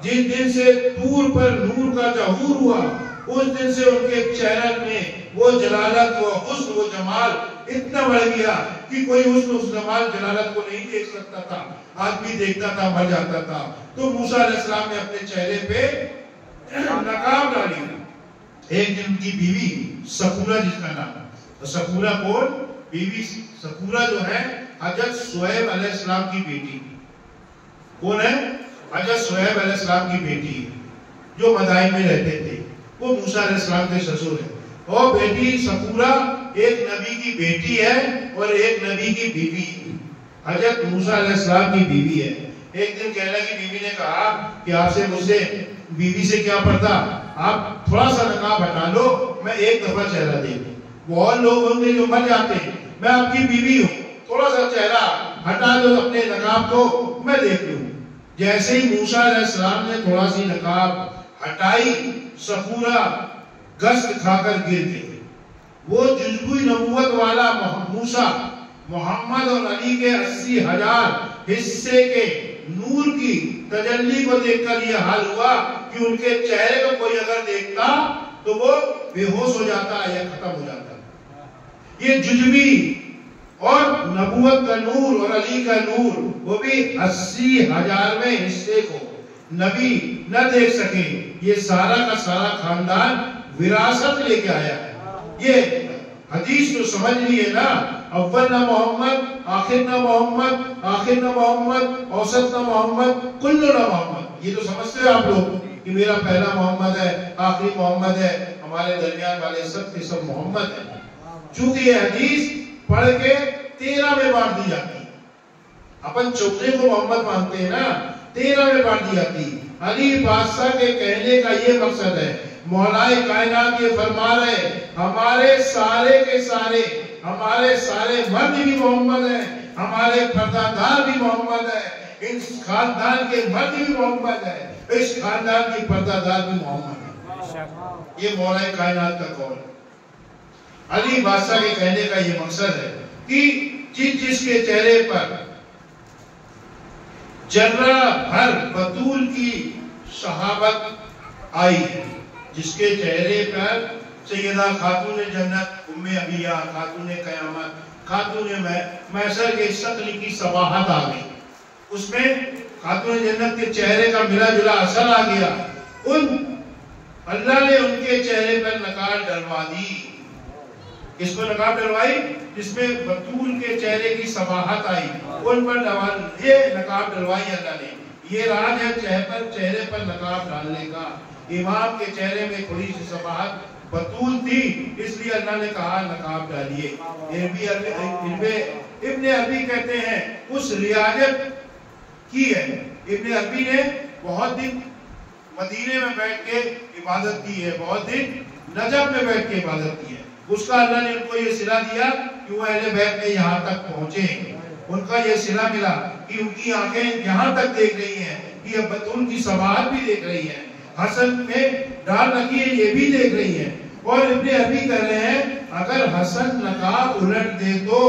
جس دن سے طور پر نور کا ظہور ہوا، اس دن سے ان کے چہرے میں وہ جلالت، وہ حسن، وہ جمال اتنا بڑھ گیا کہ کوئی حسن، اس جمال، جلالت کو نہیں دیکھ سکتا تھا، آدمی دیکھتا تھا مر جاتا تھا۔ تو موسیٰ علیہ السلام نے اپنے چہرے پہ نقاب ڈالی۔ ایک دن کی بیوی سکورہ جس کا نام ہے، سکورہ کون؟ بیوی سکورہ جو ہے حضرت شعیب علیہ السلام کی بیٹی۔ کون ہے؟ حضرت شعیب علیہ السلام کی بیٹی جو مدائن میں رہتے تھے، وہ موسیٰ علیہ السلام کے سسر ہیں۔ اور بیٹی سکورہ ایک نبی کی بیٹی ہے اور ایک نبی کی بیوی ہے. حضرت موسیٰ علیہ السلام کی بیوی ہے. ایک دن کہلا کی بیوی نے کہا کہ آپ سے مجھ سے بیوی سے کیا پڑتا, آپ تھوڑا سا نقاب ہٹا لو, میں ایک دفعہ چہرہ دیکھ لوں. بہت لوگ ہوں گے جو مر جاتے ہیں, میں آپ کی بیوی ہوں, تھوڑا سا چہرہ ہٹا دو اپنے نقاب کو, میں دیکھ لوں. جیسے ہی موسیٰ علیہ السلام نے تھوڑا سی نقاب ہٹائی, صفورہ گشت کھا کر گر گئے. وہ جزوی نبوت والا موسیٰ محمد اور علی کے 80,000 حصے کے نور کی تجلی کو دیکھ کر یہ حال ہوا کہ ان کے چہرے کو کوئی اگر دیکھتا تو وہ بے ہوش ہو جاتا یا ختم ہو جاتا. یہ جزوی اور نبوت کا نور اور علی کا نور, وہ بھی 80,000 حصے کو نبی نہ دیکھ سکے. یہ سارا کا سارا خاندان وراثت لے کے آیا ہے. یہ حدیث تو سمجھ لیے نا, اول نہ محمد, آخر نہ محمد, آخر نہ محمد, اوسط نہ محمد, کل نہ محمد. یہ تو سمجھتے ہیں آپ لوگ کہ میرا پہلا محمد ہے, آخری محمد ہے, ہمارے درمیان والے سب کے سب محمد ہیں. چونکہ یہ حدیث پڑھ کے 13 میں بانٹ دی جاتی, اپن 14 کو محمد مانتے ہیں نا, 13 میں بانٹ دی جاتی. علی بادشاہ کے کہنے کا یہ مقصد ہے, مولائے کائنات یہ فرما رہے ہمارے سارے کے سارے, ہمارے سارے مرد بھی محمد ہیں, ہمارے پردادار بھی محمد ہیں, اس خاندان کے مرد بھی محمد ہیں, اس خاندان کی پردادار بھی محمد ہیں. یہ مولائے کائنات کا قول ہے. علی بادشاہ کے کہنے کا یہ مقصد ہے کہ جس کے چہرے پر جرہ بھر بطول کی شہابت آئی ہے, جس کے چہرے پر سیدہ خاتون جنت ام عبیہ, خاتون قیامت, خاتون محشر کے شکل کی صباحت آ گئی. اس میں خاتون جنت کے چہرے کا ملا جلا اثر آ گیا. اللہ نے ان کے چہرے پر نقاب ڈلوا دی. اس کو نقاب ڈلوائی جس میں بطول کے چہرے کی صباحت آئی, ان پر یہ نقاب ڈلوائی اللہ نے. یہ راز ہے چہرے پر نقاب ڈالنے کا. امام کے چہرے میں تھوڑی سی صباحت بطول تھی, اس لیے اللہ نے کہا نقاب ڈالیے. ابن عربی کہتے ہیں اس ریاضت کی ہے. ابن عربی نے بہت دن مدینے میں بیٹھ کے عبادت کی ہے, بہت دن نجف میں بیٹھ کے عبادت کی ہے. اس کا اللہ نے ان کو یہ صلہ دیا کہ وہ اہل بیت میں یہاں تک پہنچے. ان کا یہ صلہ ملا کہ ان کی آنکھیں یہاں تک دیکھ رہی ہیں, یہ بطول کی صباحت بھی دیکھ رہی ہیں, حسن میں ڈال رکھی ہے یہ بھی دیکھ رہی ہیں. اور ابن عربی کہہ رہے ہیں اگر حسن نقاب الٹ دے تو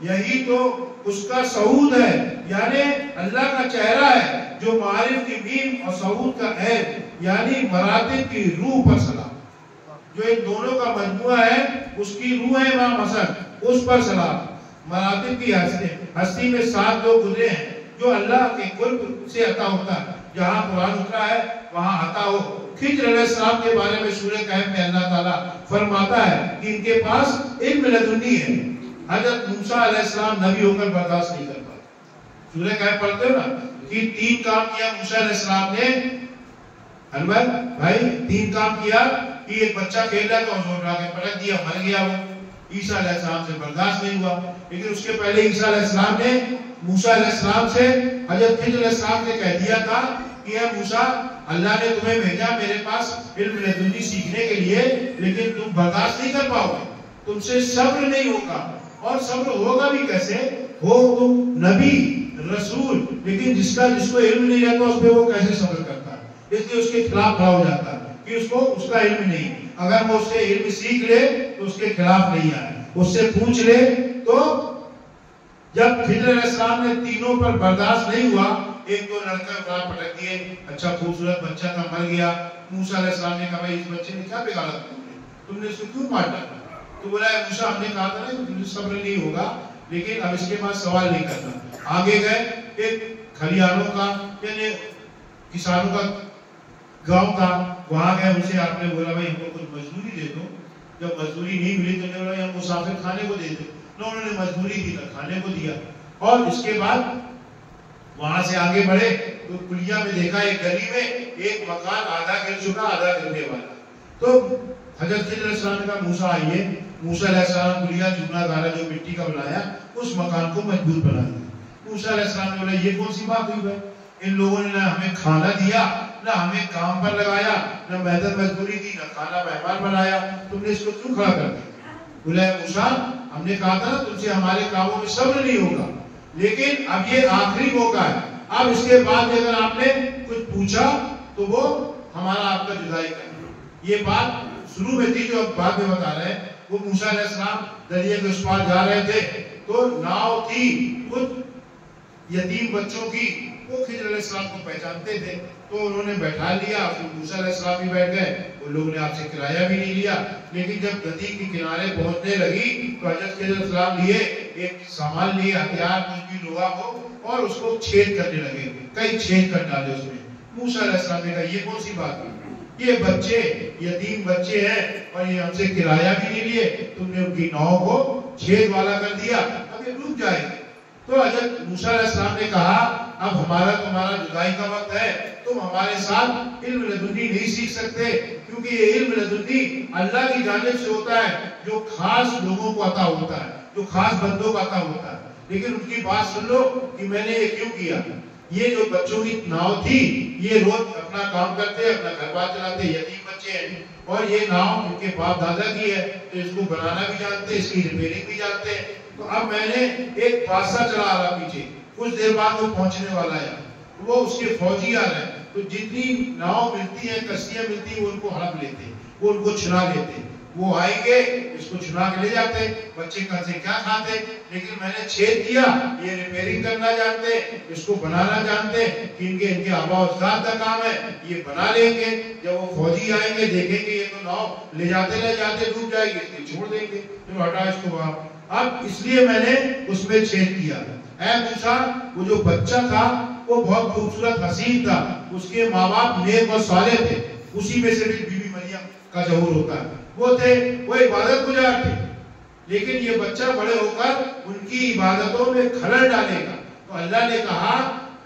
یہی تو اس کا سعود ہے, یعنی اللہ کا چہرہ ہے جو معارف کی میم اور سعود کا عین, یعنی مراتب کی روح پر سلام. جو ان دونوں کا مجموعہ ہے اس کی روح ہے امام حسن, اس پر سلام. مراتب کی ہستی میں 7 لوگ گزرے ہیں جو اللہ کے قرب سے عطا ہوتا ہے. جہاں قرآن اترا ہے وہاں عطا ہو. خضر علیہ السلام کے بارے میں سورہ کہف میں اللہ تعالیٰ فرماتا ہے کہ ان کے پاس علم لدنی ہے. حضرت موسیٰ علیہ السلام نبی ہو کر برداشت نہیں کر پاتے. سورہ کہف پڑھتے ہو نا کہ 3 کام کیا موسیٰ علیہ السلام نے. انور بھائی 3 کام کیا کہ ایک بچہ کھیل رہا تو زور ڈال کے پٹک دیا, مر گیا. وہ عیسیٰ علیہ السلام سے برداشت نہیں ہوا. لیکن اس کے پہلے عیسیٰ علیہ السلام نے موسیٰ علیہ السلام سے حضرت خضر علیہ السلام سے کہہ دیا تھا کہ اے موسیٰ اللہ نے تمہیں بھیجا میرے پاس علم لدنی سیکھنے کے لیے, لیکن تم برداشت نہیں کر پاؤ گے, تم سے صبر نہیں ہوگا. اور صبر ہوگا بھی کیسے, ہو تم نبی رسول, لیکن جس کو علم نہیں رہتا اس پہ وہ کیسے صبر کرتا ہے. اس لیے اس کے خلاف کھڑا ہو جاتا ہے کہ اس کو اس کا علم نہیں. اگر وہ اس سے علم سیکھ لے تو اس کے خلاف نہیں آئے, اس سے پوچھ لے. تو جب خضر علیہ السلام نے تینوں پر برداشت نہیں ہوا, ایک تو لڑکا اٹھا پٹک دیے, اچھا خوبصورت بچہ تھا مر گیا. موسیٰ علیہ السلام نے کہا بھائی اس بچے نے کیا بگاڑا تم نے اس کو کیوں مارا؟ تو بولا ہے موسیٰ ہم نے کہا تھا نا تمہیں صبر نہیں ہوگا, لیکن اب اس کے بعد سوال نہیں کرنا. آگے گئے, ایک کھلیانوں کا یعنی کسانوں کا گاؤں تھا, وہاں گئے. اسے آپ نے بولا بھائی ہم کو کچھ مزدوری دے دو. جب مزدوری نہیں ملی تو نے بولا ہم مسافر کھانے کو دے دو. انہوں نے مزدوری دی, کھانے کو دیا. اور اس کے بعد وہاں سے آگے بڑھے تو کلیا میں دیکھا ایک گلی میں ایک مکان آدھا گر چکا آدھا گرنے والا. تو حضرت خضر علیہ السلام نے کہا موسیٰ آئیے, موسیٰ علیہ السلام کو لیا چونا دارا جو مٹی کا بنایا اس مکان کو مضبوط بنا دیا۔ موسیٰ علیہ السلام نے بولا یہ کون سی بات ہوئی بھائی، ان لوگوں نے نہ ہمیں کھانا دیا نہ ہمیں کام پر لگایا نہ محنت مزدوری دی نہ کھانا مہمان بنایا، تم نے اس کو کیوں کھڑا کر دیا؟ بولا موسیٰ ہم نے کہا تھا نا تم سے ہمارے کاموں میں صبر نہیں ہوگا، لیکن اب یہ آخری موقع ہے، اب اس کے بعد اگر آپ نے کچھ پوچھا تو وہ ہمارا آپ کا جدائی کرنا۔ یہ بات شروع میں تھی جو اب بعد میں بتا رہے ہیں۔ وہ موسیٰ علیہ السلام دریا کے اس پار جا رہے تھے تو ناؤ تھی کچھ یتیم بچوں کی، وہ خضر علیہ السلام کو پہچانتے تھے تو انہوں نے بیٹھا لیا، پھر موسیٰ علیہ السلام بھی بیٹھ گئے، وہ لوگوں نے آپ سے کرایہ بھی نہیں لیا، لیکن جب ندی کے کنارے پہنچنے لگی تو حضرت خضر علیہ السلام لیے ایک سامان لیے ہتھیار کچھ بھی لوہا کو اور اس کو چھید کرنے لگے، کئی چھید کر ڈالے اس میں۔ موسیٰ علیہ السلام نے کہا یہ کون سی بات ہے، یہ بچے یتیم بچے ہیں اور یہ ہم سے کرایہ بھی نہیں لیے، تم نے ان کی ناؤ کو چھید والا کر دیا، اب یہ ڈوب جائے گی۔ تو حضرت موسیٰ علیہ السلام نے کہا اب ہمارا تمہارا جدائی کا وقت ہے، تم ہمارے ساتھ علم لدنی نہیں سیکھ سکتے، کیونکہ یہ علم لدنی اللہ کی جانب سے ہوتا ہے جو خاص لوگوں کو عطا ہوتا ہے، جو خاص بندوں کو عطا ہوتا ہے۔ لیکن ان کی بات سن لو کہ میں نے یہ کیوں کیا۔ یہ جو بچوں کی ناؤ تھی یہ روز اپنا کام کرتے اپنا گھر بار چلاتے، یتیم بچے ہیں اور یہ ناؤ ان کے باپ دادا کی ہے تو اس کو بنانا بھی جانتے، اس کی ریپیئرنگ بھی جانتے ہیں۔ تو اب میں نے ایک بادشاہ چلا آ رہا پیچھے، کچھ دیر بعد وہ پہنچنے والا ہے، وہ اس کے فوجی آ رہے ہیں، تو جتنی ناؤ ملتی ہیں کشتیاں ملتی ہیں وہ ان کو ہڑپ لیتے ہیں، وہ ان کو چھنا لیتے ہیں، وہ آئیں گے اس کو چھنا کے لے جاتے، بچے کہاں سے کیا کھاتے، لیکن میں نے چھید کیا، یہ ریپیئرنگ کرنا جانتے، اس کو بنانا جانتے، کہ ان کے آبا و اجداد کا کام ہے، یہ بنا لیں گے، جب وہ فوجی آئیں گے دیکھیں گے یہ تو ناؤ لے جاتے ڈوب جائے گی، اس لیے چھوڑ دیں گے، تو ہٹا اس کو وہاں۔ اب اس لیے میں نے اس میں چھید کیا۔ اے موسیٰ وہ جو بچہ تھا وہ بہت خوبصورت حسین تھا، اس کے ماں باپ نیک اور صالح تھے، اسی میں سے بھی بی بی مریم کا ظہور ہوتا ہے، وہ تھے، وہ عبادت گزار تھے، لیکن یہ بچہ بڑے ہو کر ان کی عبادتوں میں خلل ڈالے گا، تو اللہ نے کہا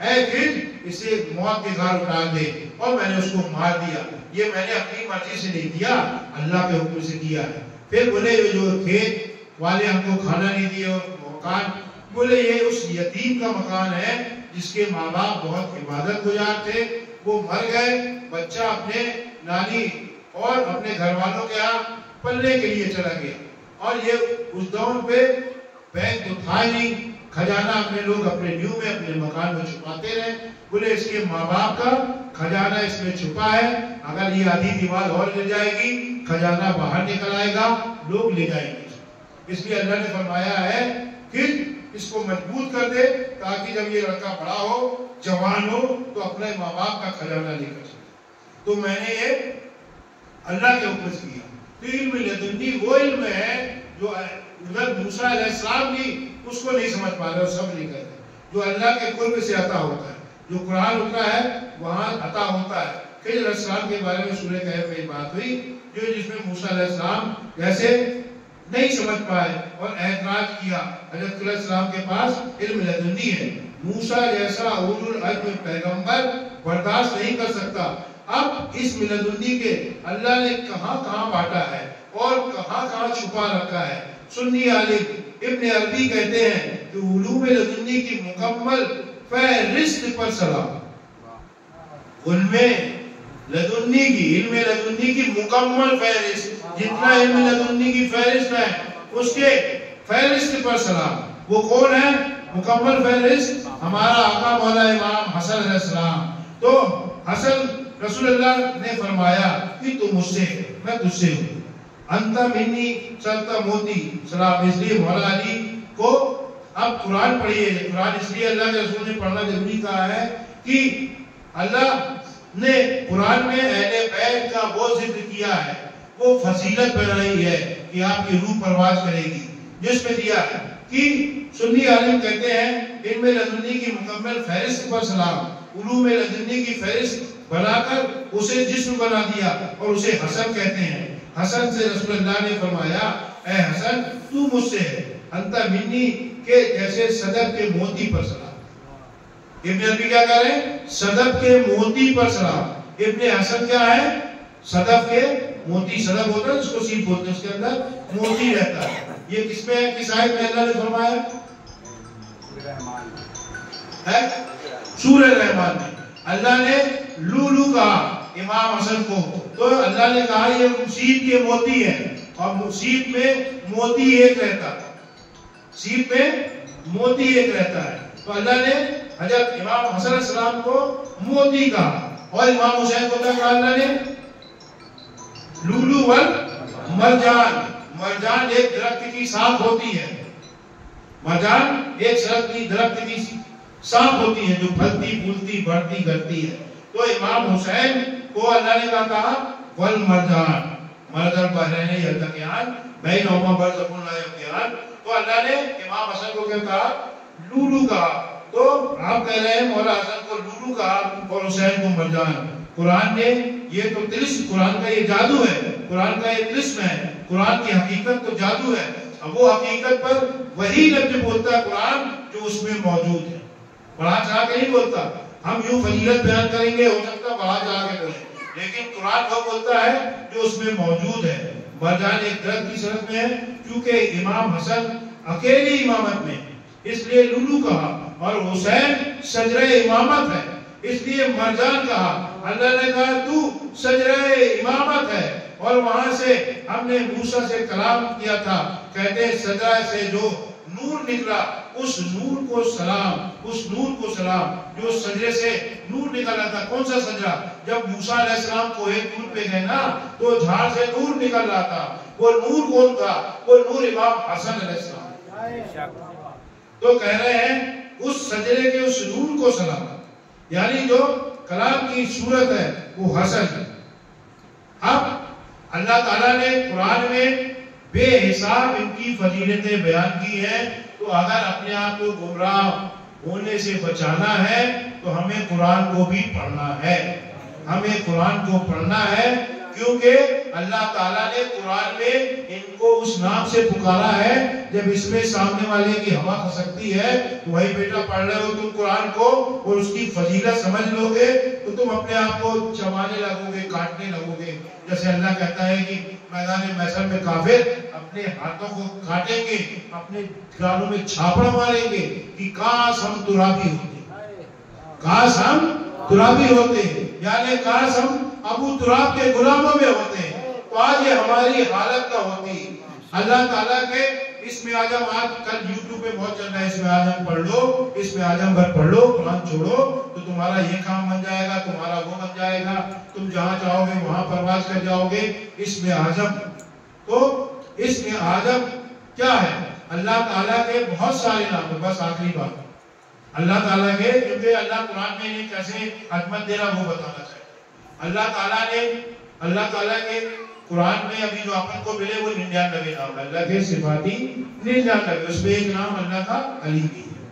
اے خضر اسے موت کے گھاٹ اتار دے، اور میں نے اس کو مار دیا، یہ میں نے اپنی مرضی سے نہیں کیا، اللہ کے حکم سے کیا ہے۔ پھر بولے جو کھیت والے ہم کو کھانا نہیں دیے اور مکان، بولے یہ اس یتیم کا مکان ہے جس کے ماں باپ بہت عبادت گزار تھے، وہ مر گئے، بچہ اپنے نانی اور اپنے گھر والوں کے ہاں پلنے کے لیے چلا گیا، اور یہ اس دور پہ بینک تو تھا ہی نہیں، خزانہ اپنے لوگ اپنے نیو میں اپنے مکان میں چھپاتے رہے، بولے اس کے ماں باپ کا خزانہ اس میں چھپا ہے، اگر یہ آدھی دیوار اور گر جائے گی خزانہ باہر نکل آئے گا، لوگ لے جائیں گے، اس لیے اللہ نے فرمایا ہے کہ اس کو مضبوط کر دے تاکہ جب یہ لڑکا بڑا ہو جوان ہو تو اپنے ماں باپ کا خزانہ لے کر چلے۔ تو میں نے یہ اللہ کے حکم سے کیا۔ تو علم لدنی وہ علم ہے جو اگر موسیٰ علیہ السلام بھی اس کو نہیں سمجھ پا رہے اور سب نہیں کرتے، جو اللہ کے قرب سے عطا ہوتا ہے، جو قرآن ہوتا ہے وہاں عطا ہوتا ہے۔ خضر علیہ السلام کے بارے میں سورہ کہف میں بات ہوئی جو جس میں موسیٰ علیہ السلام جیسے نہیں سمجھ پائے اور اعتراض کیا، حضرت علیہ السلام کے پاس علم لدنی ہے، موسیٰ جیسا اولو العزم پیغمبر برداشت نہیں کر سکتا۔ اب اس لدنی کے اللہ نے کہاں کہاں بانٹا ہے اور کہاں کہاں چھپا رکھا ہے۔ سنی عالم ابن عربی کہتے ہیں کہ علوم لدنی کی مکمل فہرست پر سلام، علم لدنی کی مکمل فہرست، جتنا علم لدنی کی فہرست ہے اس کے فہرست پر سلام۔ وہ کون ہے مکمل فہرست؟ ہمارا آقا مولا امام حسن علیہ السلام۔ تو حسن رسول اللہ نے فرمایا کہ تو مجھ سے میں تجھ سے ہوں، انتا منی سلطہ موتی سلام۔ اس لیے مولا علی کو اب قرآن پڑھیے، قرآن اس لیے اللہ کے رسول نے پڑھنا ضروری کہا ہے کہ اللہ نے قرآن میں اہل بیت کا وہ ذکر کیا ہے، وہ فضیلت بنائی ہے کہ آپ کی روح پرواز کرے گی، جس میں دیا ہے کہ سنی عالم کہتے ہیں علم لدنی کی مکمل فہرست پر سلام، علوم لدنی کی فہرست بنا کر اسے جسم بنا دیا اور اسے حسن کہتے ہیں۔ حسن سے رسول اللہ نے فرمایا اے حسن تو مجھ سے ہے، انتا منی کے جیسے صدف کے موتی پر سلام۔ ابن عربی کیا کہہ رہے ہیں؟ صدف کے موتی پر سلام۔ ابن حسن کیا ہے؟ صدف کے موتی سڑک ہوتا ہے اس کو سیپ بولتے ہیں, اس کے اندر موتی رہتا ہے. یہ کس میں ہے, کس آیت میں اللہ نے فرمایا ہے؟ سورہ رحمان میں اللہ نے لولو کہا امام حسن کو, تو اللہ نے کہا یہ سیپ کے موتی ہے, اور سیپ میں موتی ایک رہتا ہے, سیپ میں موتی ایک رہتا ہے. تو اللہ نے حضرت امام حسن علیہ السلام کو موتی کہا, اور امام حسین کو کہا اللہ نے لولو والمرجان. مرجان ایک درخت کی ساکھ ہوتی ہے, مرجان ایک درخت کی ساکھ ہوتی ہے جو پھلتی پھولتی بڑھتی کرتی ہے. تو امام حسین کو اللہ نے کہا والمرجان مرجان البحرین یلتقیان بینہما برزخ لا یبغیان. تو اللہ نے امام حسن کو کہا لولو کہا. تو آپ کہہ رہے ہیں مولا حسن کو لولو کہا اور حسین کو مرجان. قرآن نے یہ تو طلسم, قرآن کا یہ جادو ہے, قرآن کا یہ طلسم ہے, قرآن کی حقیقت تو جادو ہے. اب وہ حقیقت پر وہی لفظ بولتا ہے قرآن جو اس میں موجود ہے, بڑھا چڑھا کے نہیں بولتا. ہم یوں فضیلت بیان کریں گے, ہو سکتا بڑھا چڑھا کے بولیں, لیکن قرآن وہ بولتا ہے جو اس میں موجود ہے. مرجان ایک درخت کی صورت میں ہے, کیونکہ امام حسن اکیلی امامت میں اس لیے لولو کہا, اور حسین شجرہ امامت ہے اس لیے مرجان کہا. اللہ نے کہا تو شجرہ امامت ہے, اور وہاں سے ہم نے موسیٰ سے کلام کیا تھا, کہتے ہیں شجرہ سے جو نور نکلا اس نور کو سلام, اس نور کو سلام. جو شجرے سے نور نکلا تھا, کون سا شجرہ؟ جب موسیٰ علیہ السلام کو ایک نور پہ گئے نا تو جھاڑ سے نور نکل رہا تھا. وہ نور کون تھا؟ وہ نور امام حسن علیہ السلام. تو کہہ رہے ہیں اس شجرے کے اس نور کو سلام, یعنی جو کلام کی صورت ہے وہ حسن ہے. اب اللہ تعالیٰ نے قرآن میں بے حساب ان کی فضیلتیں بیان کی ہیں, تو اگر اپنے آپ کو گمراہ ہونے سے بچانا ہے تو ہمیں قرآن کو بھی پڑھنا ہے, ہمیں قرآن کو پڑھنا ہے, کیونکہ اللہ تعالیٰ نے قرآن میں ان کو اس نام سے پکارا ہے. جب اس میں سامنے والے کی ہوا کھسکتی ہے تو وہی بیٹا پڑھ رہے ہو تم قرآن کو اور اس کی فضیلت سمجھ لو گے تو تم اپنے آپ کو چبانے لگو گے, کاٹنے لگو گے. جیسے اللہ کہتا ہے کہ میدان محشر میں کافر اپنے ہاتھوں کو کاٹیں گے, اپنے گالوں میں چھاپڑ ماریں گے کہ کاش ہم ترابی ہوتے, کاش ہم ترابی ہوتے, یعنی کاش ہم ابو تراب کے غلاموں میں ہوتے ہیں, تو آج یہ ہماری حالت نہ ہوتی. اللہ تعالیٰ کے اسم اعظم آج کل یوٹیوب پہ بہت چل رہا ہے, اسم اعظم پڑھ لو, اسم اعظم بھر پڑھ لو, قرآن چھوڑو تو تمہارا یہ کام بن جائے گا, تمہارا وہ بن جائے گا, تم جہاں چاہو گے وہاں پرواز کر جاؤ گے. اسم اعظم, تو اسم اعظم کیا ہے؟ اللہ تعالیٰ کے بہت سارے نام ہیں. بس آخری بات, اللہ تعالیٰ کے, کیونکہ اللہ قرآن میں انہیں کیسے عظمت دے رہا وہ بتانا چاہتے. اللہ تعالیٰ کے قرآن میں ابھی جو اپن کو ملے وہ 99 نام ہے اللہ کے صفاتی 99. اس میں ایک نام اللہ کا علی بھی ہے,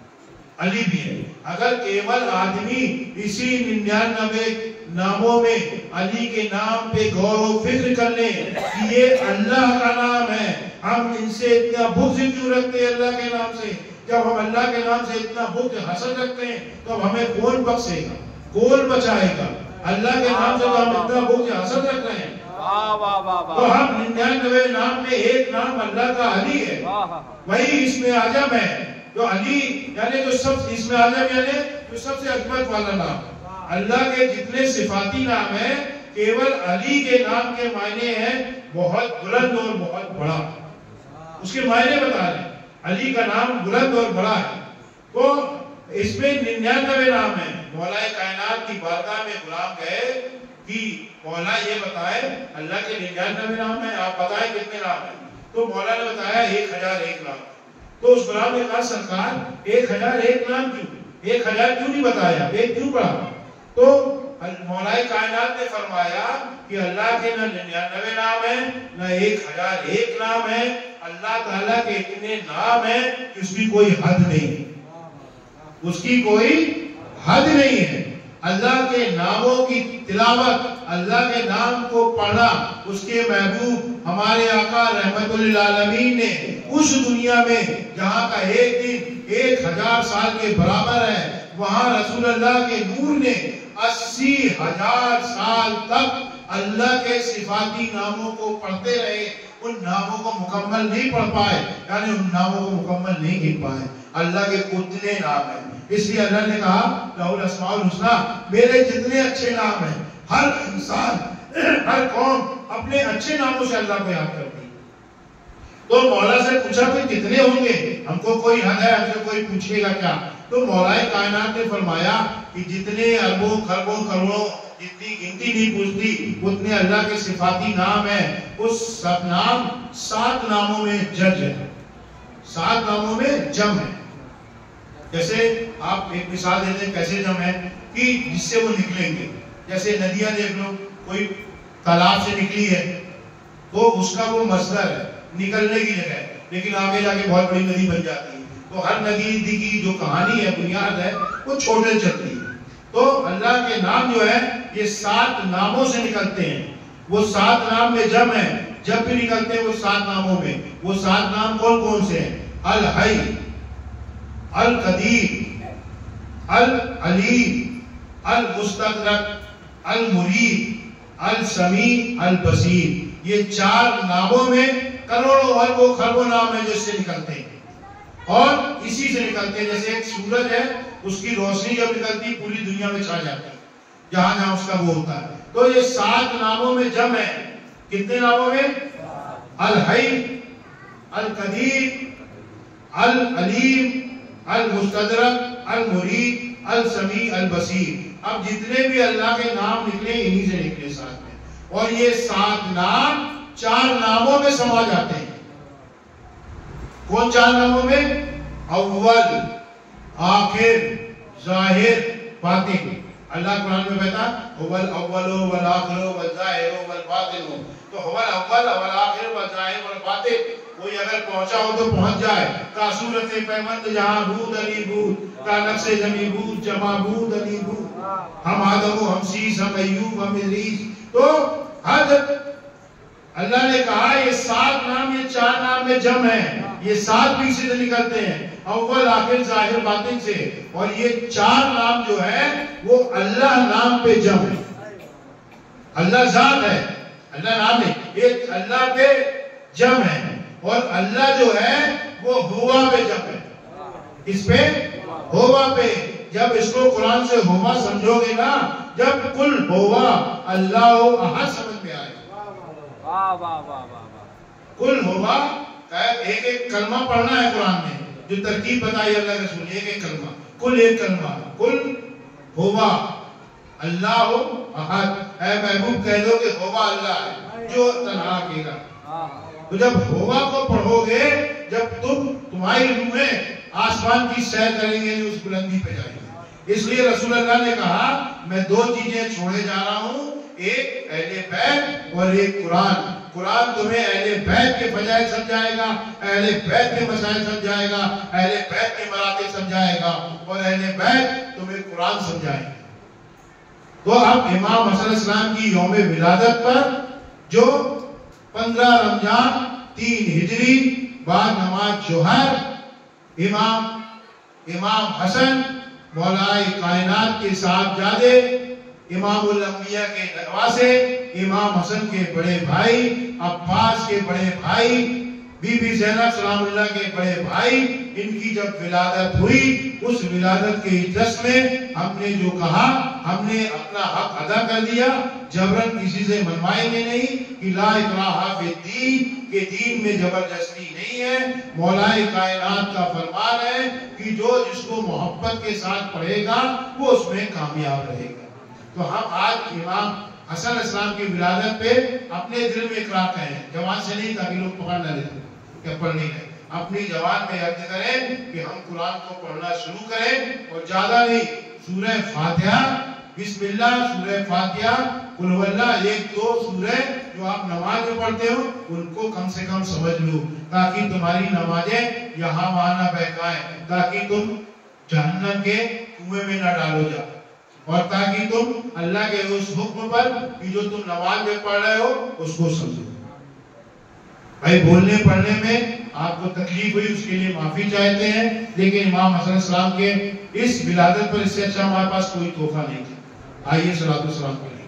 علی بھی ہے. اگر کیول آدمی اسی 99 ناموں میں علی کے نام پہ غور و فکر کر لیں کہ یہ اللہ کا نام ہے, ہم ان سے اتنا بغض کیوں رکھتے ہیں اللہ کے نام سے؟ جب ہم اللہ کے نام سے اتنا بغض حسد رکھتے ہیں تو اب ہمیں کون بخشے گا, کون بچائے گا؟ اللہ کے نام سے ہم اتنا بغض حسد رکھ رہے ہیں. تو ہم 99 نام میں ایک نام اللہ کا علی ہے, وہی اسم اعظم ہے جو علی, یعنی جو سب اسم اعظم یعنی جو سب سے عظمت والا نام. اللہ کے جتنے صفاتی نام ہیں کیول علی کے نام کے معنی ہیں بہت بلند اور بہت بڑا. اس کے معنی بتا رہے ہیں, علی کا نام بلند اور بڑا ہے. تو اس میں 99 نام ہیں. مولا کائنات کی بارگاہ میں غلام گئے کہ مولا یہ بتائے اللہ کے 99 نام ہیں, آپ بتائیں کتنے نام ہیں؟ تو مولا نے بتایا 1001 نام. تو اس غلام نے کہا سرکار 1001 نام کیوں, 1000 کیوں نہیں بتایا, ایک کیوں پڑھا؟ تو مولا کائنات نے فرمایا کہ اللہ کے نہ 99 نام ہیں نہ 1001 نام ہیں. اللہ تعالیٰ کے اتنے نام ہیں کہ اس کی کوئی حد نہیں ہے, اس کی کوئی حد نہیں ہے. اللہ کے ناموں کی تلاوت, اللہ کے نام کو پڑھنا, اس کے محبوب ہمارے آقا رحمت للعالمین نے اس دنیا میں جہاں کا ایک دن 1000 سال کے برابر ہے, وہاں رسول اللہ کے نور نے 80,000 سال تک اللہ کے صفاتی ناموں کو پڑھتے رہے، ان ناموں کو مکمل نہیں پڑھ پائے، یعنی ان ناموں کو مکمل نہیں گن پائے۔ اللہ کے اتنے نام ہیں، اس لیے اللہ نے کہا لَهُ الْأَسْمَاءُ الْحُسْنَى، میرے جتنے اچھے نام ہیں، ہر انسان، ہر قوم اپنے اچھے ناموں سے اللہ کو یاد کرتی ہے۔ تو مولا سے پوچھا کہ کتنے ہوں گے، ہم کو کوئی حد ہے، ہم سے کوئی پوچھے گا کیا؟ تو مولا کائنات نے فرمایا کہ جتنے اربوں خربوں کروڑوں جتنی گنتی نہیں پوچھتی اتنے اللہ کے صفاتی نام ہیں، اس سب نام 7 ناموں میں جج ہے، 7 ناموں میں جم ہے۔ جیسے آپ ایک مثال دیتے ہیں کیسے جم ہے کہ جس سے وہ نکلیں گے، جیسے ندیاں دیکھ لو، کوئی تالاب سے نکلی ہے تو اس کا وہ مصدر ہے، نکلنے کی جگہ ہے، لیکن آگے جا کے بہت بڑی ندی بن جاتی ہے۔ تو ہر ندی کی جو کہانی ہے، بنیاد ہے، وہ چھوٹے چلتی ہے۔ تو اللہ کے نام جو ہے یہ 7 ناموں سے نکلتے ہیں، وہ 7 نام میں جم ہے، جب بھی نکلتے ہیں وہ 7 ناموں میں۔ وہ 7 نام کون کون سے ہیں؟ الحی، القدیر، العلیم، المستدرک، المرید، السمیع، البصیر، یہ 4 ناموں میں کروڑوں اربوں خربوں نام ہیں جو اس سے نکلتے ہیں، اور اسی سے نکلتے ہیں۔ جیسے ایک سورج ہے، اس کی روشنی جب نکلتی پوری دنیا میں چھا جاتی ہے، جہاں جہاں اس کا وہ ہوتا ہے۔ تو یہ 7 ناموں میں جم ہے۔ کتنے ناموں میں؟ الحی، القدیر، العلیم، المستدرک، المرید، السمیع، البصیر۔ اب جتنے بھی اللہ کے نام نکلے انہی سے نکلے 7 میں، اور یہ 7 نام 4 ناموں میں سما جاتے ہیں۔ کون 4 ناموں میں؟ اول، آخر، ظاہر، باطن۔ اللہ قرآن میں کہتا ہے هو الاول والآخر والظاہر والباطن۔ تو هو الاول والآخر والظاہر والباطن، کوئی اگر پہنچا ہو تو پہنچ جائے۔ کا صورت پیمند جہاں بود علی بود، کا نقش زمین بود جمع بود علی بود، ہم آدم و ہم سیس، ہم ایوب ہم ادریس۔ تو حد اللہ نے کہا یہ 7 نام، یہ 4 نام میں جم ہیں، یہ 7 بھی سے نکلتے ہیں، اول، آخر، ظاہر، باطن سے۔ اور یہ 4 نام جو ہے وہ اللہ نام پہ جم ہے۔ اللہ ذات ہے، اللہ نام ہے، یہ اللہ پہ جم ہے، اور اللہ جو ہے وہ ہوا پہ جم ہے۔ اس پہ ہوا پہ، جب اس کو قرآن سے ہوا سمجھو گے نا، جب کل ہوا اللہ احد سمجھ میں آئے، کل ہوا ایک ایک کلمہ پڑھنا ہے قرآن میں، جو ترتیب بتائی اللہ رسول، ایک ایک کلمہ، کل ایک کلمہ، کل ہوا اللہ احد۔ اے محبوب کہہ دو کہ ہوا اللہ ہے جو تنہا اکیلا۔ تو جب ہوا کو پڑھو گے، جب تمہاری روحیں آسمان کی سیر کریں گے، اس بلندی پہ جائیں گے۔ اس لیے رسول اللہ نے کہا میں 2 چیزیں چھوڑے جا رہا ہوں، ایک اہل بیت اور ایک قرآن۔ قرآن تمہیں اہل بیت کے فضائل سمجھائے گا، اہل بیت کے مسائل سمجھائے گا، اہل بیت کے مراتب سمجھائے گا، اور اہل بیت تمہیں قرآن سمجھائے گا۔ تو اب امام حسن علیہ السلام کی یوم ولادت پر جو 15 رمضان 3 ہجری بعد نماز جوہر، امام حسن مولا کائنات کے صاحبزادے، امام الانبیاء کے نواسے، امام حسن کے بڑے بھائی، عباس کے بڑے بھائی، بی بی زینب سلام اللہ کے بڑے بھائی، ان کی جب ولادت ہوئی، اس ولادت کے اجلاس میں ہم نے جو کہا، ہم نے اپنا حق ادا کر دیا، جبرن کسی سے منوائیں گے نہیں، کہ لا اکراہ فی الدین، کہ دین میں زبردستی نہیں ہے۔ مولا کائنات کا فرمان ہے کہ جو جس کو محبت کے ساتھ پڑھے گا وہ اس میں کامیاب رہے گا۔ تو ہم آج امام حسن علیہ السلام کی ولادت پہ اپنے دل میں اقرار کہیں، جوان سے نہیں، تاکہ لوگ پکڑ نہ لیں کہ پڑھ نہیں ہے، اپنی زبان میں عرض کریں کہ ہم قرآن کو پڑھنا شروع کریں، اور زیادہ نہیں، سورہ فاتحہ، بسم اللہ، سورہ فاتحہ، قل هو اللہ، 1-2 سورہ جو آپ نماز میں پڑھتے ہو ان کو کم سے کم سمجھ لو، تاکہ تمہاری نمازیں یہاں وہاں نہ بہکائیں، تاکہ تم جہنم کے کنویں میں نہ ڈالو جاؤ، اور تاکہ تم اللہ کے اس حکم پر کہ جو تم نماز میں پڑھ رہے ہو اس کو سمجھو۔ بھائی بولنے پڑھنے میں آپ کو تکلیف ہوئی، اس کے لیے معافی چاہتے ہیں، لیکن امام حسن علیہ السلام کے اس ولادت پر اس سے اچھا ہمارے پاس کوئی تحفہ نہیں تھا۔ آئیے صلاۃ و سلام کریں۔